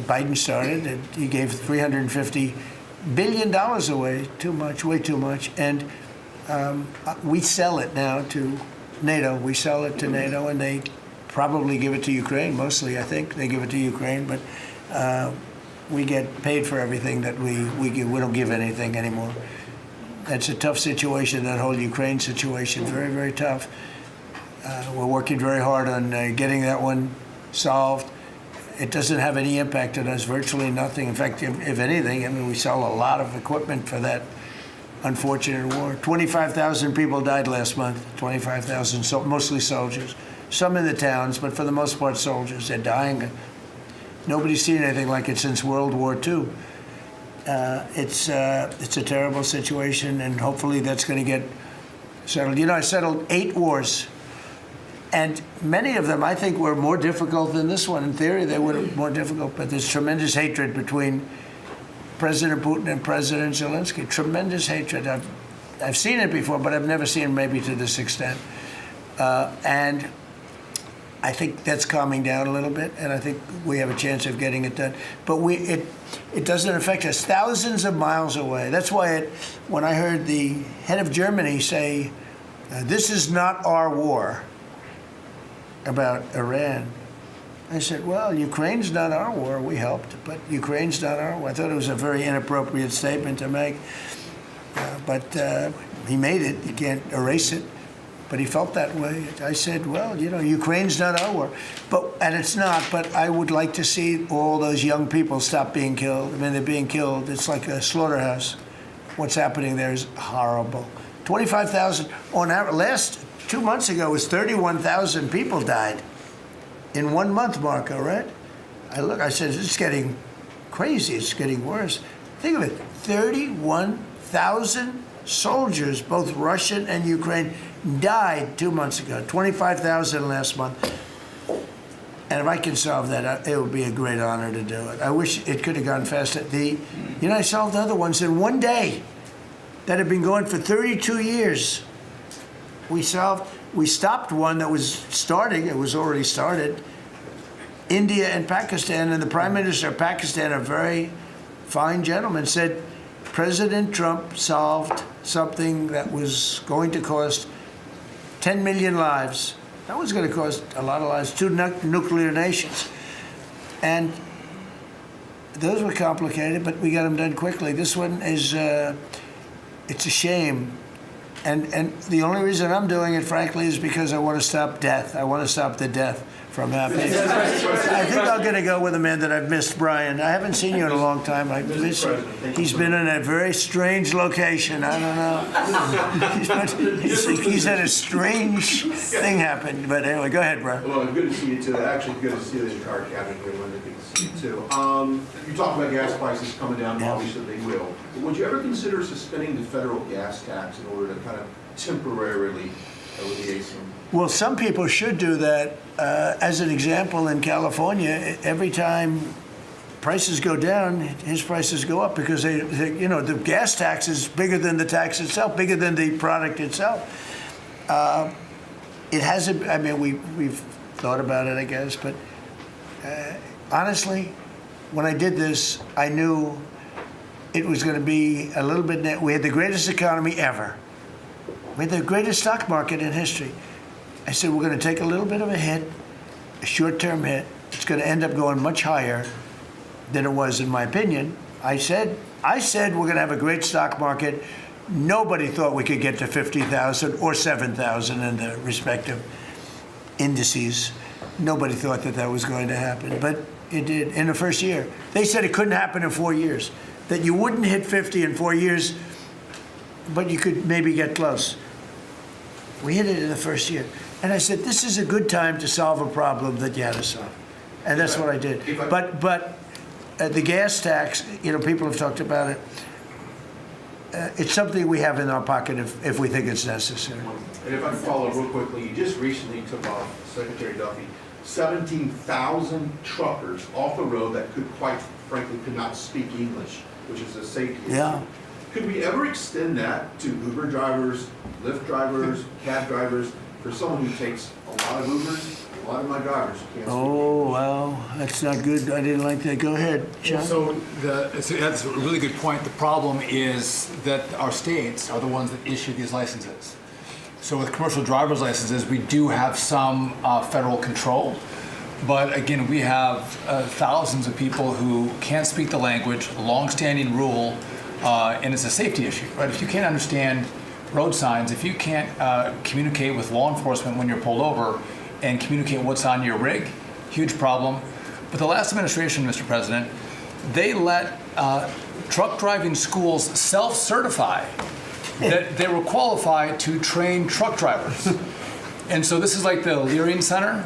Biden started, and he gave $350 billion away, too much, way too much. And we sell it now to NATO. We sell it to NATO, and they probably give it to Ukraine, mostly, I think. They give it to Ukraine, but we get paid for everything that we give. We don't give anything anymore. It's a tough situation, that whole Ukraine situation, very, very tough. We're working very hard on getting that one solved. It doesn't have any impact on us, virtually nothing. In fact, if anything, I mean, we sell a lot of equipment for that unfortunate war. 25,000 people died last month, 25,000, mostly soldiers. Some in the towns, but for the most part, soldiers. They're dying. Nobody's seen anything like it since World War II. It's a terrible situation, and hopefully that's going to get settled. You know, I settled 8 wars, and many of them I think were more difficult than this one. In theory, they were more difficult, but there's tremendous hatred between President Putin and President Zelensky. Tremendous hatred. I've seen it before, but I've never seen it maybe to this extent. And I think that's calming down a little bit, and I think we have a chance of getting it done. But it doesn't affect us thousands of miles away. That's why when I heard the head of Germany say, this is not our war about Iran, I said, well, Ukraine's not our war. We helped, but Ukraine's not our war. I thought it was a very inappropriate statement to make, but he made it. You can't erase it. But he felt that way. I said, well, you know, Ukraine's not our war. And it's not, but I would like to see all those young people stop being killed. I mean, they're being killed. It's like a slaughterhouse. What's happening there is horrible. 25,000 on average. Last 2 months ago, it was 31,000 people died in 1 month, Marco, right? I said, it's getting crazy. It's getting worse. Think of it, 31,000 soldiers, both Russian and Ukraine, died 2 months ago, 25,000 last month. And if I can solve that, it would be a great honor to do it. I wish it could have gone faster. I solved other ones in 1 day that had been going for 32 years. We stopped one that was starting. It was already started. India and Pakistan, and the Prime Minister of Pakistan, a very fine gentleman, said President Trump solved something that was going to cost 10 million lives. That was going to cost a lot of lives, 2 nuclear nations. And those were complicated, but we got them done quickly. This one is, it's a shame. And the only reason I'm doing it, frankly, is because I want to stop death. I want to stop the death from happening. I think I'm going to go with a man that I've missed, Brian. I haven't seen you in a long time. I miss you. He's been in a very strange location. I don't know. He's had a strange thing happen. But anyway, go ahead, Brian. Well, good to see you too. Actually, good to see the entire cabinet here. Good to see you too. You talked about gas prices coming down. Yeah. Obviously, they will. But would you ever consider suspending the federal gas tax in order to kind of temporarily alleviate some? Well, some people should do that. As an example, in California, every time prices go down, his prices go up because the gas tax is bigger than the tax itself, bigger than the product itself. It hasn't. I mean, we've thought about it, I guess, but honestly, when I did this, I knew it was going to be a little bit. We had the greatest economy ever. We had the greatest stock market in history. I said, we're going to take a little bit of a hit, a short-term hit. It's going to end up going much higher than it was, in my opinion. I said we're going to have a great stock market. Nobody thought we could get to 50,000 or 7,000 in the respective indices. Nobody thought that was going to happen, but it did in the first year. They said it couldn't happen in 4 years, that you wouldn't hit 50 in 4 years, but you could maybe get close. We hit it in the first year. And I said, this is a good time to solve a problem that you had to solve. And that's what I did. But the gas tax, people have talked about it. It's something we have in our pocket if we think it's necessary. And if I can follow real quickly, you just recently took off, Secretary Duffy, 17,000 truckers off the road that quite frankly could not speak English, which is a safety issue. Yeah. Could we ever extend that to Uber drivers, Lyft drivers, cab drivers? for someone who takes a lot of Ubers, a lot of my drivers can't speak Oh, well, that's not good. I didn't like that. Go ahead, John. So that's a really good point. The problem is that our states are the ones that issue these licenses. So with commercial driver's licenses, we do have some federal control. But again, we have thousands of people who can't speak the language, long-standing rule, and it's a safety issue, right? If you can't understand road signs, if you can't communicate with law enforcement when you're pulled over and communicate what's on your rig, huge problem. But the last administration, Mr. President, they let truck driving schools self-certify that they were qualified to train truck drivers. And so this is like the Leering Center.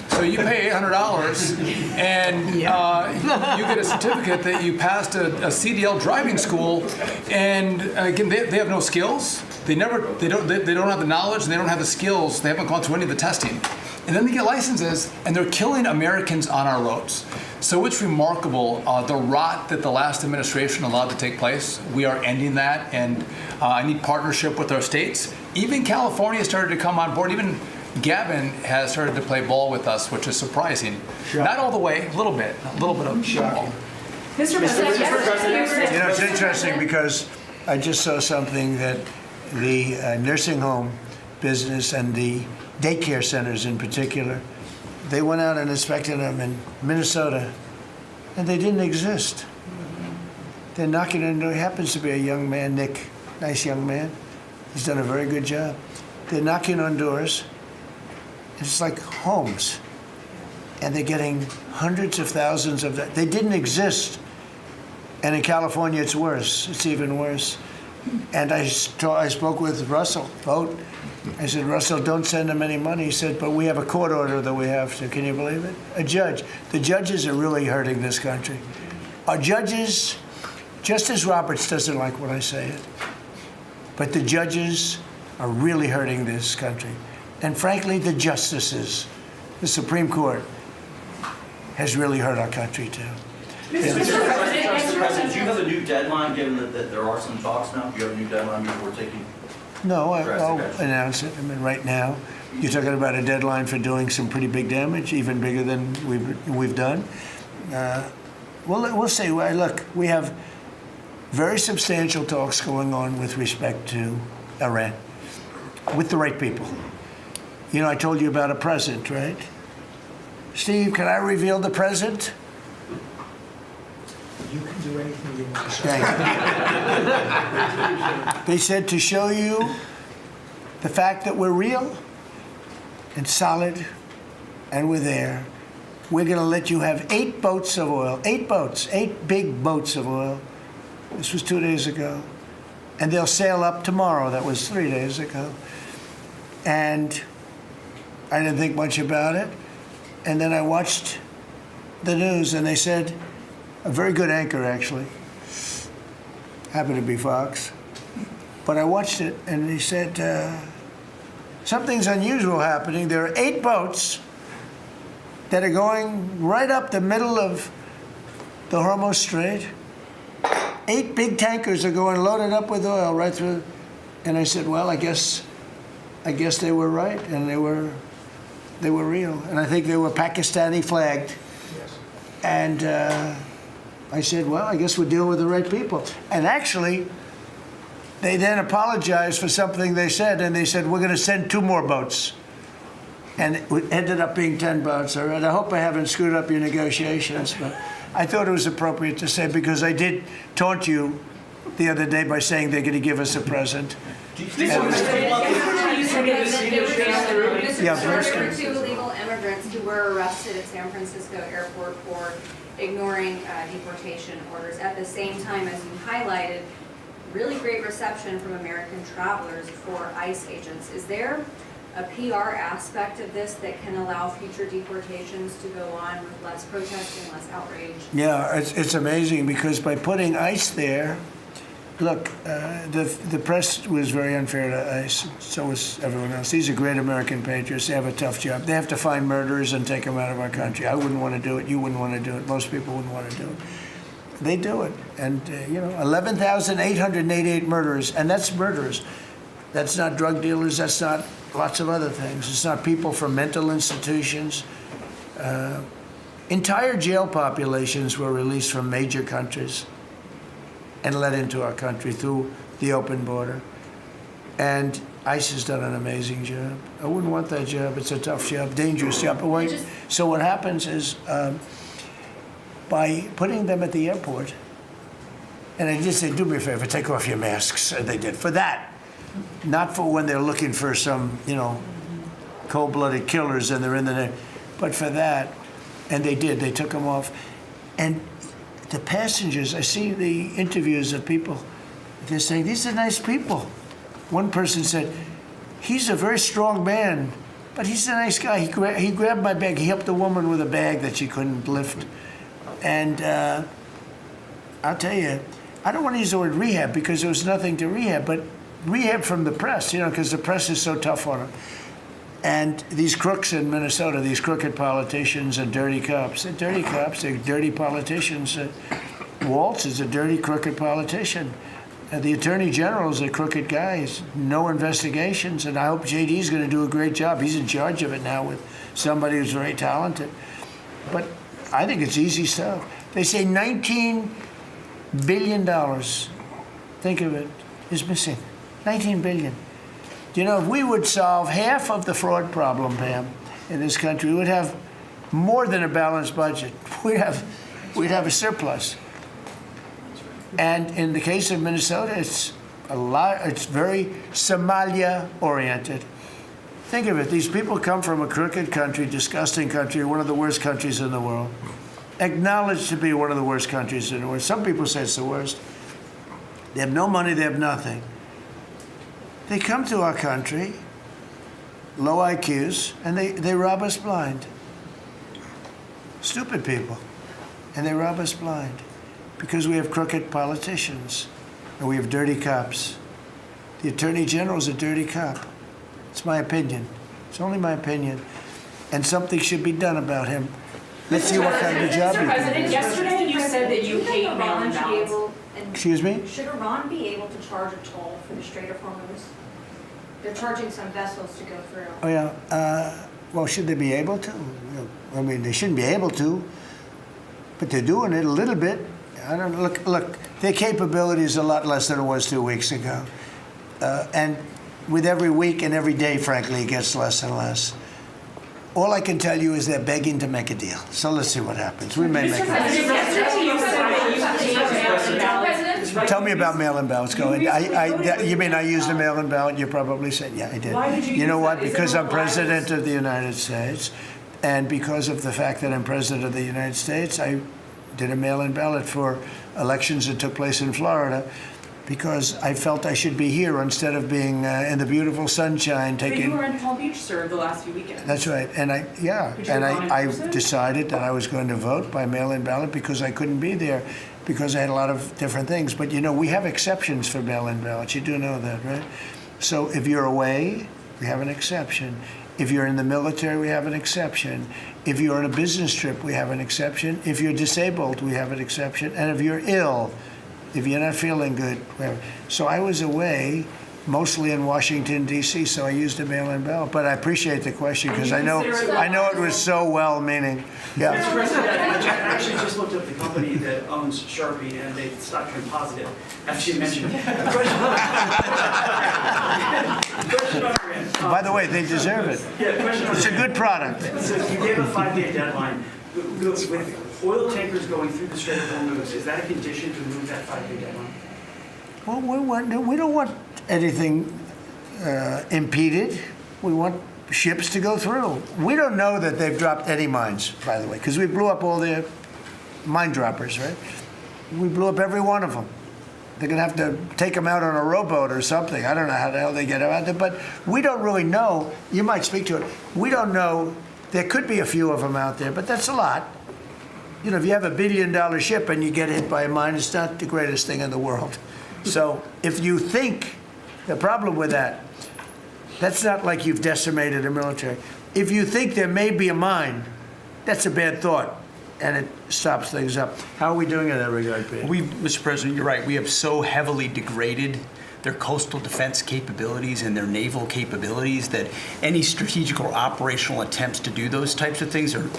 So you pay $800 and you get a certificate that you passed a CDL driving school, and again, they have no skills. They don't have the knowledge, and they don't have the skills. They haven't gone through any of the testing. And then they get licenses, and they're killing Americans on our roads. So it's remarkable, the rot that the last administration allowed to take place. We are ending that, and I need partnership with our states. Even California started to come on board. Even Gavin has started to play ball with us, which is surprising. Not all the way, a little bit of ball. Mr. President, yes. You know, it's interesting because I just saw something that the nursing home business and the daycare centers in particular, they went out and inspected them in Minnesota, and they didn't exist. They're knocking on the door. He happens to be a young man, Nick, nice young man. He's done a very good job. They're knocking on doors. It's like homes, and they're getting hundreds of thousands of that. They didn't exist, and in California it's worse. It's even worse. And I spoke with Russell Vogt. I said, Russell, don't send them any money. He said, but we have a court order that we have to. Can you believe it? A judge. The judges are really hurting this country. Our judges, Justice Roberts doesn't like when I say it, but the judges are really hurting this country. And frankly, the justices, the Supreme Court, has really hurt our country too. Mr. President, do you have a new deadline, given that there are some talks now? Do you have a new deadline before taking? No, I'll announce it. I mean, right now, you're talking about a deadline for doing some pretty big damage, even bigger than we've done. We'll see. Look, we have very substantial talks going on with respect to Iran, with the right people. You know, I told you about a present, right? Steve, can I reveal the present? You can do anything you want. Thank you. They said to show you the fact that we're real and solid and we're there, we're going to let you have 8 boats of oil, 8 boats, 8 big boats of oil. This was 2 days ago. And they'll sail up tomorrow. That was 3 days ago. And I didn't think much about it. And then I watched the news, and they said, a very good anchor, actually, happened to be Fox. But I watched it, and he said, something's unusual happening. There are 8 boats that are going right up the middle of the Hormuz Strait. 8 big tankers are going loaded up with oil right through. And I said, well, I guess they were right, and they were real. And I think they were Pakistani flagged. Yes. And I said, well, I guess we're dealing with the right people. And actually, they then apologized for something they said, and they said, we're going to send 2 more boats. And it ended up being 10 boats. All right, I hope I haven't screwed up your negotiations, but I thought it was appropriate to say, because I did taunt you the other day by saying they're going to give us a present. There were 2 illegal immigrants who were arrested at San Francisco airport for ignoring deportation orders. At the same time, as you highlighted, really great reception from American travelers for ICE agents. Is there a PR aspect of this that can allow future deportations to go on with less protesting, less outrage? Yeah, it's amazing, because by putting ICE there, look, the press was very unfair to ICE. So was everyone else. These are great American patriots. They have a tough job. They have to find murderers and take them out of our country. I wouldn't want to do it. You wouldn't want to do it. Most people wouldn't want to do it. They do it. And, 11,888 murderers. And that's murderers. That's not drug dealers. That's not lots of other things. It's not people from mental institutions. Entire jail populations were released from major countries and let into our country through the open border. And ICE has done an amazing job. I wouldn't want that job. It's a tough job, dangerous job. So what happens is, by putting them at the airport, and I just say, do me a favor, take off your masks. And they did. For that, not for when they're looking for some, cold-blooded killers and they're in the, but for that. And they did. They took them off. And the passengers, I see the interviews of people, they're saying, these are nice people. One person said, he's a very strong man, but he's a nice guy. He grabbed my bag. He helped a woman with a bag that she couldn't lift. And I'll tell you, I don't want to use the word rehab because there was nothing to rehab, but rehab from the press, because the press is so tough on them. And these crooks in Minnesota, these crooked politicians and dirty cops, they're dirty cops, they're dirty politicians. Waltz is a dirty, crooked politician. The Attorney General is a crooked guy. He's no investigations, and I hope JD's going to do a great job. He's in charge of it now with somebody who's very talented. But I think it's easy stuff. They say $19 billion, think of it, is missing. $19 billion. If we would solve half of the fraud problem, Pam, in this country, we would have more than a balanced budget. We'd have a surplus. And in the case of Minnesota, it's very Somalia-oriented. Think of it. These people come from a crooked country, disgusting country, one of the worst countries in the world. Acknowledged to be one of the worst countries in the world. Some people say it's the worst. They have no money, they have nothing. They come to our country, low IQs, and they rob us blind. Stupid people. And they rob us blind because we have crooked politicians and we have dirty cops. The Attorney General is a dirty cop. It's my opinion. It's only my opinion. And something should be done about him. Let's see what kind of job he Mr. can President, do. yesterday you said that you hate mail-in ballots. Excuse me? Should Iran be able to charge a toll for the Strait of Hormuz? They're charging some vessels to go through. Oh, yeah. Well, should they be able to? I mean, they shouldn't be able to, but they're doing it a little bit. I don't know. Look, their capability is a lot less than it was 2 weeks ago. And with every week and every day, frankly, it gets less and less. All I can tell you is they're begging to make a deal. So let's see what happens. We may make a deal. Tell me about mail-in ballots. Go ahead. You mean I used a mail-in ballot? You probably said, yeah, I did. Why did you You know use what? that? Is Because it I'm reliance? President of the United States, and because of the fact that I'm President of the United States, I did a mail-in ballot for elections that took place in Florida, because I felt I should be here instead of being in the beautiful sunshine But you taking. were in Palm Beach, sir, the last few weekends. That's right, and I Would you have gone in I person? decided that I was going to vote by mail-in ballot because I couldn't be there, because I had a lot of different things. But we have exceptions for mail-in ballots. You do know that, right? So if you're away, we have an exception. If you're in the military, we have an exception. If you're on a business trip, we have an exception. If you're disabled, we have an exception. And if you're ill, if you're not feeling good, whatever. So I was away, mostly in Washington, D.C., so I used a mail-in ballot. But I appreciate the question, because I know it was so well-meaning. Yeah. Mr. President, I actually just looked up the company that owns Sharpie, and they stopped turned positive after you mentioned it. Question on your end. By the way, they deserve it. Yeah, question on It's a your good product. end. So you gave a 5-day deadline. With oil tankers going through the Strait of Hormuz, is that a condition to move that 5-day deadline? Well, we don't want anything impeded. We want ships to go through. We don't know that they've dropped any mines, by the way, because we blew up all their mine droppers, right? We blew up every one of them. They're going to have to take them out on a rowboat or something. I don't know how the hell they get out there, but we don't really know. You might speak to it. We don't know. There could be a few of them out there, but that's a lot. If you have $1 billion ship and you get hit by a mine, it's not the greatest thing in the world. So if you think, the problem with that's not like you've decimated a military. If you think there may be a mine, that's a bad thought, and it stops things up. How are we doing in that regard, Peter? Mr. President, you're right. We have so heavily degraded their coastal defense capabilities and their naval capabilities, that any strategic or operational attempts to do those types of things are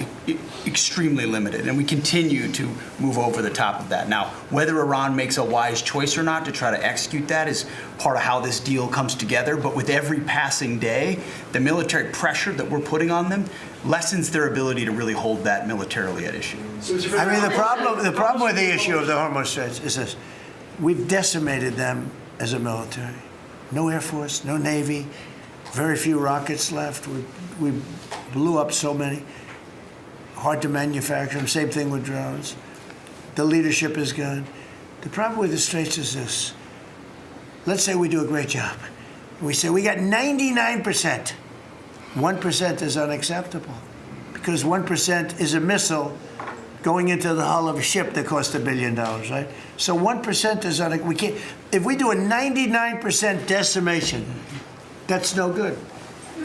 extremely limited. And we continue to move over the top of that. Now, whether Iran makes a wise choice or not to try to execute that is part of how this deal comes together. But with every passing day, the military pressure that we're putting on them lessens their ability to really hold that militarily at issue. I mean, the problem with the issue of the Hormuz Straits is this: we've decimated them as a military. No Air Force, no Navy, very few rockets left. We blew up so many. Hard to manufacture them. Same thing with drones. The leadership is gone. The problem with the Straits is this: let's say we do a great job. We say we got 99%. 1% is unacceptable, because 1% is a missile going into the hull of a ship that cost $1 billion, right? So 1% is we can't. If we do a 99% decimation, that's no good.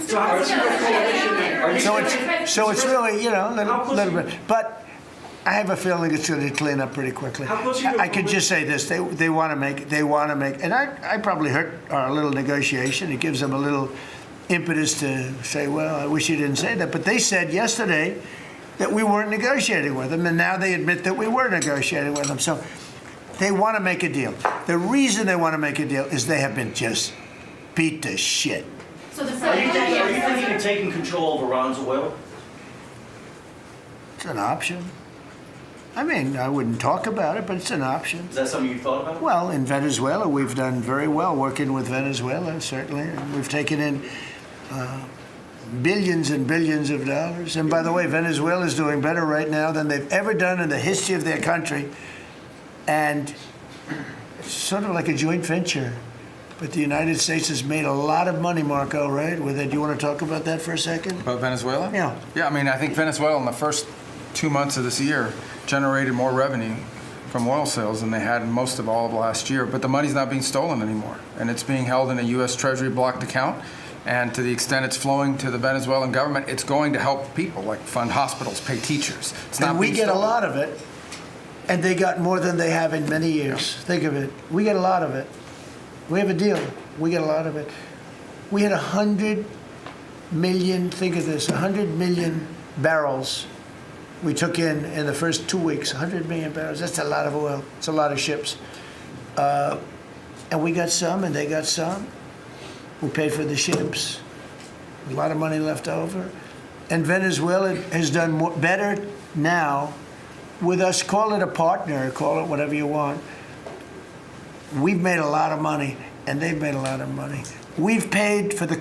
So how is your coalition then? So it's really, a little bit. But I have a feeling it's going to clean up pretty quickly. How close are you to I could just say this: they want to make, and I probably hurt our little negotiation. It gives them a little impetus to say, well, I wish you didn't say that. But they said yesterday that we weren't negotiating with them, and now they admit that we were negotiating with them. So they want to make a deal. The reason they want to make a deal is they have been just beat to shit. So the Are you thinking of taking control of Iran's oil? It's an option. I mean, I wouldn't talk about it, but it's an option. Is that something you thought about? Well, in Venezuela, we've done very well working with Venezuela, certainly. And we've taken in billions and billions of dollars. And by the way, Venezuela is doing better right now than they've ever done in the history of their country. And it's sort of like a joint venture. But the United States has made a lot of money, Marco, right? With it. Do you want to talk about that for a second? About Venezuela? Yeah. Yeah, I mean, I think Venezuela in the first 2 months of this year generated more revenue from oil sales than they had in most of all of last year. But the money's not being stolen anymore, and it's being held in a U.S. Treasury blocked account. And to the extent it's flowing to the Venezuelan government, it's going to help people, like fund hospitals, pay teachers. It's not And we being get a stolen. lot of it, and they got more than they have in many years. Think of it. We get a lot of it. We have a deal. We get a lot of it. We had 100 million, think of this, 100 million barrels we took in the first 2 weeks. 100 million barrels. That's a lot of oil. It's a lot of ships. And we got some, and they got some. We paid for the ships. A lot of money left over. And Venezuela has done better now with us. Call it a partner, call it whatever you want. We've made a lot of money, and they've made a lot of money. We've paid for the